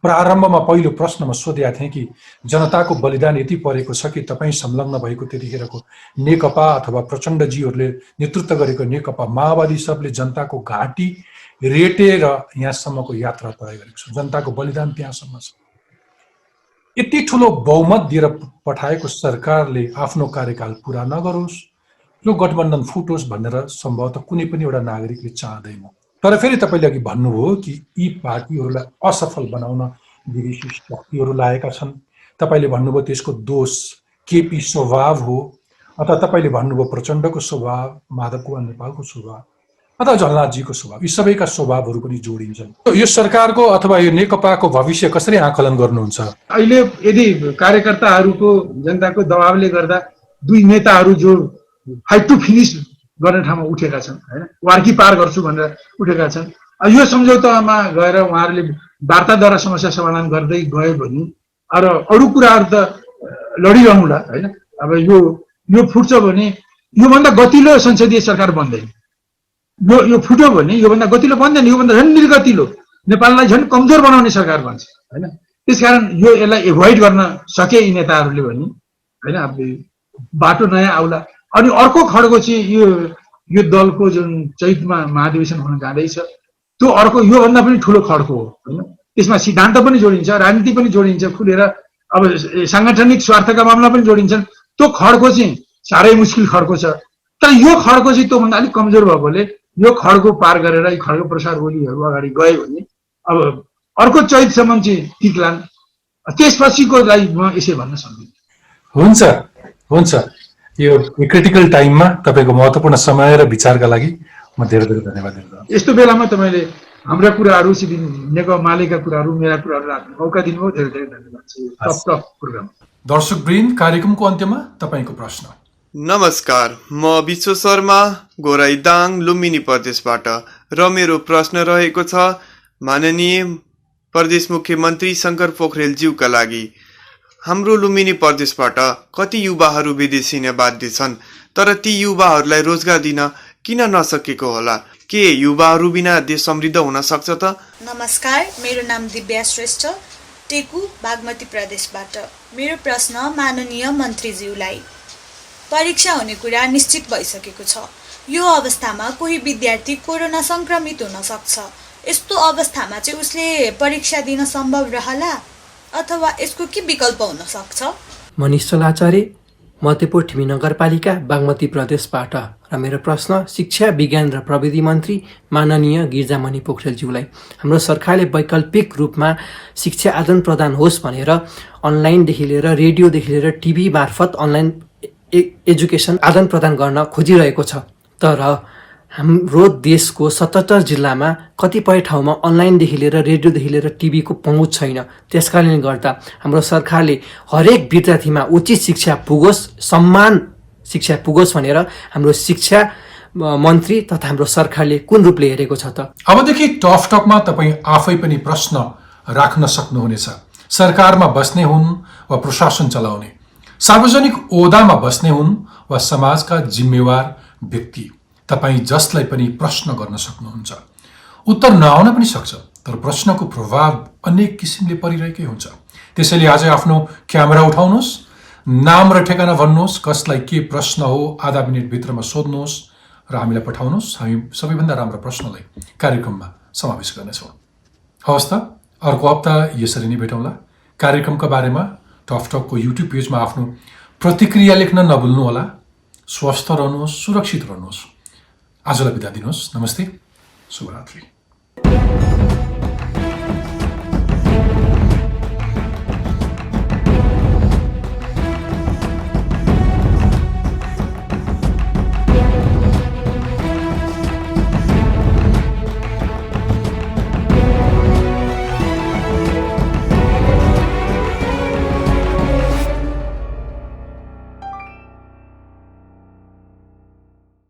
प्रारम्भमा पहिलो प्रश्नमा सोधेका थिएँ कि जनताको बलिदान यति परेको छ कि तपाईँ संलग्न भएको त्यतिखेरको नेकपा अथवा प्रचण्डजीहरूले नेतृत्व गरेको नेकपा माओवादी सबले जनताको घाँटी रेटेर यहाँसम्मको यात्रा तय गरेको छ। जनताको बलिदान त्यहाँसम्म छ। यति ठुलो बहुमत दिएर पठाएको सरकारले आफ्नो कार्यकाल पुरा नगरोस्, यो गठबन्धन फुटोस् भनेर सम्भवतः कुनै पनि एउटा नागरिकले चाहँदैन। तर फेरि तपाईँले अघि भन्नुभयो कि यी पार्टीहरूलाई असफल बनाउन विदेशी शक्तिहरू लागेका छन्। तपाईँले भन्नुभयो त्यसको दोष केपी स्वभाव हो, अथवा तपाईँले भन्नुभयो प्रचण्डको स्वभाव, माधव कुमार नेपालको स्वभाव अथवा झलनाथजीको स्वभाव, यी सबैका स्वभावहरू पनि जोडिन्छन्। यो सरकारको अथवा यो नेकपाको भविष्य कसरी आकलन गर्नुहुन्छ? अहिले यदि कार्यकर्ताहरूको जनताको दबावले गर्दा दुई नेताहरू जो फाइट टु फिनिस गर्ने ठाउँमा उठेका छन् होइन, वार्की पार गर्छु भनेर उठेका छन्। यो सम्झौतामा गएर उहाँहरूले वार्ताद्वारा समस्या समाधान गर्दै गयो भने र अरू कुराहरू त लडिरहँला होइन। अब यो फुट्छ भने योभन्दा गतिलो संसदीय सरकार बन्दैन। यो फुट्यो भने योभन्दा गतिलो बन्दैन, योभन्दा झन् निर्गतिलो, नेपाललाई झन् कमजोर बनाउने सरकार बन्छ होइन। त्यसकारण यसलाई एभोइड गर्न सके यी नेताहरूले भने होइन, अब बाटो नयाँ आउला। अनि अर्को खड्को चाहिँ यो दलको जुन चैतमा महाधिवेशन हुन जाँदैछ त्यो अर्को योभन्दा पनि ठुलो खड्को हो होइन। त्यसमा सिद्धान्त पनि जोडिन्छ, राजनीति पनि जोडिन्छ खुलेर, अब साङ्गठनिक स्वार्थका मामला पनि जोडिन्छन्। त्यो खड्को चाहिँ साह्रै मुस्किल खड्को छ। तर यो खड्को चाहिँ त्योभन्दा अलिक कमजोर भएकोले यो खड्को पार गरेर यी खड्को प्रसार ओलीहरू अगाडि गयो भने अब अर्को चैतसम्म चाहिँ टिक्लान्। त्यसपछिको लागि म यसै भन्न सक्दिनँ। हुन्छ यो क्रिटिकल टाइममा तपाईँको महत्त्वपूर्ण समय र विचारका लागि म धेरै धेरै धन्यवाद दिन चाहन्छु। यस्तो बेलामा तपाईँले हाम्रा कुराहरू नेकपा मालेका कुराहरू मेरा कुराहरू राख्ने मौका दिनुभयो, धेरै धेरै धन्यवाद छ। Top programme. दर्शकवृन्द, कार्यक्रमको अन्त्यमा तपाईँको प्रश्न। नमस्कार, म विश्व शर्मा गोराइदाङ लुम्बिनी प्रदेशबाट र मेरो प्रश्न रहेको छ माननीय प्रदेश मुख्यमन्त्री शङ्कर पोखरेलज्यूका लागि। हाम्रो लुम्बिनी प्रदेशबाट कति युवाहरू विदेश हिँड्न बाध्य छन्, तर ती युवाहरूलाई रोजगार दिन किन नसकेको होला? के युवाहरू बिना देश समृद्ध हुन सक्छ त? नमस्कार, मेरो नाम दिव्या श्रेष्ठ, टेकु बागमती प्रदेशबाट। मेरो प्रश्न माननीय मन्त्रीज्यूलाई। परीक्षा हुने कुरा निश्चित भइसकेको छ। यो अवस्थामा कोही विद्यार्थी कोरोना सङ्क्रमित हुन सक्छ। यस्तो अवस्थामा चाहिँ उसले परीक्षा दिन सम्भव रहला अथवा यसको के विकल्प हुन सक्छ? मनिष चलाचार्य, मध्यपुर ठिमी नगरपालिका, बागमती प्रदेशबाट। र मेरो प्रश्न शिक्षा, विज्ञान र प्रविधि मन्त्री माननीय गिरिजामणि पोखरेलज्यूलाई। हाम्रो सरकारले वैकल्पिक रूपमा शिक्षा आदान प्रदान होस् भनेर अनलाइनदेखि लिएर रेडियोदेखि लिएर टिभी मार्फत अनलाइन एजुकेसन आदान प्रदान गर्न खोजिरहेको छ। तर हाम्रो देशको 77 जिल्लामा कतिपय ठाउँमा अनलाइनदेखि लिएर रेडियोदेखि लिएर टिभीको पहुँच छैन। त्यसकारणले गर्दा हाम्रो सरकारले हरेक विद्यार्थीमा उचित शिक्षा पुगोस्, सम्मान शिक्षा पुगोस् भनेर हाम्रो शिक्षा मन्त्री तथा हाम्रो सरकारले कुन रूपले हेरेको छ त? अबदेखि टफ टकमा तपाईँ आफै पनि प्रश्न राख्न सक्नुहुनेछ। सरकारमा बस्ने हुन् वा प्रशासन चलाउने, सार्वजनिक ओहदामा बस्ने हुन् वा समाजका जिम्मेवार व्यक्ति, तपाईँ जसलाई पनि प्रश्न गर्न सक्नुहुन्छ। उत्तर नआउन पनि सक्छ, तर प्रश्नको प्रभाव अनेक किसिमले परिरहेकै हुन्छ। त्यसैले आज आफ्नो क्यामेरा उठाउनुहोस्, नाम र ठेगाना भन्नुहोस्, कसलाई के प्रश्न हो आधा मिनटभित्रमा सोध्नुहोस् र हामीलाई पठाउनुहोस्। हामी सबैभन्दा राम्रो प्रश्नलाई कार्यक्रममा समावेश गर्नेछौँ। हवस् त, अर्को हप्ता यसरी नै भेटौँला। कार्यक्रमका बारेमा टकटकको युट्युब पेजमा आफ्नो प्रतिक्रिया लेख्न नभुल्नुहोला। स्वस्थ रहनुहोस्, सुरक्षित रहनुहोस्। आजलाई बिदा दिनुहोस्। नमस्ते, शुभरात्रि।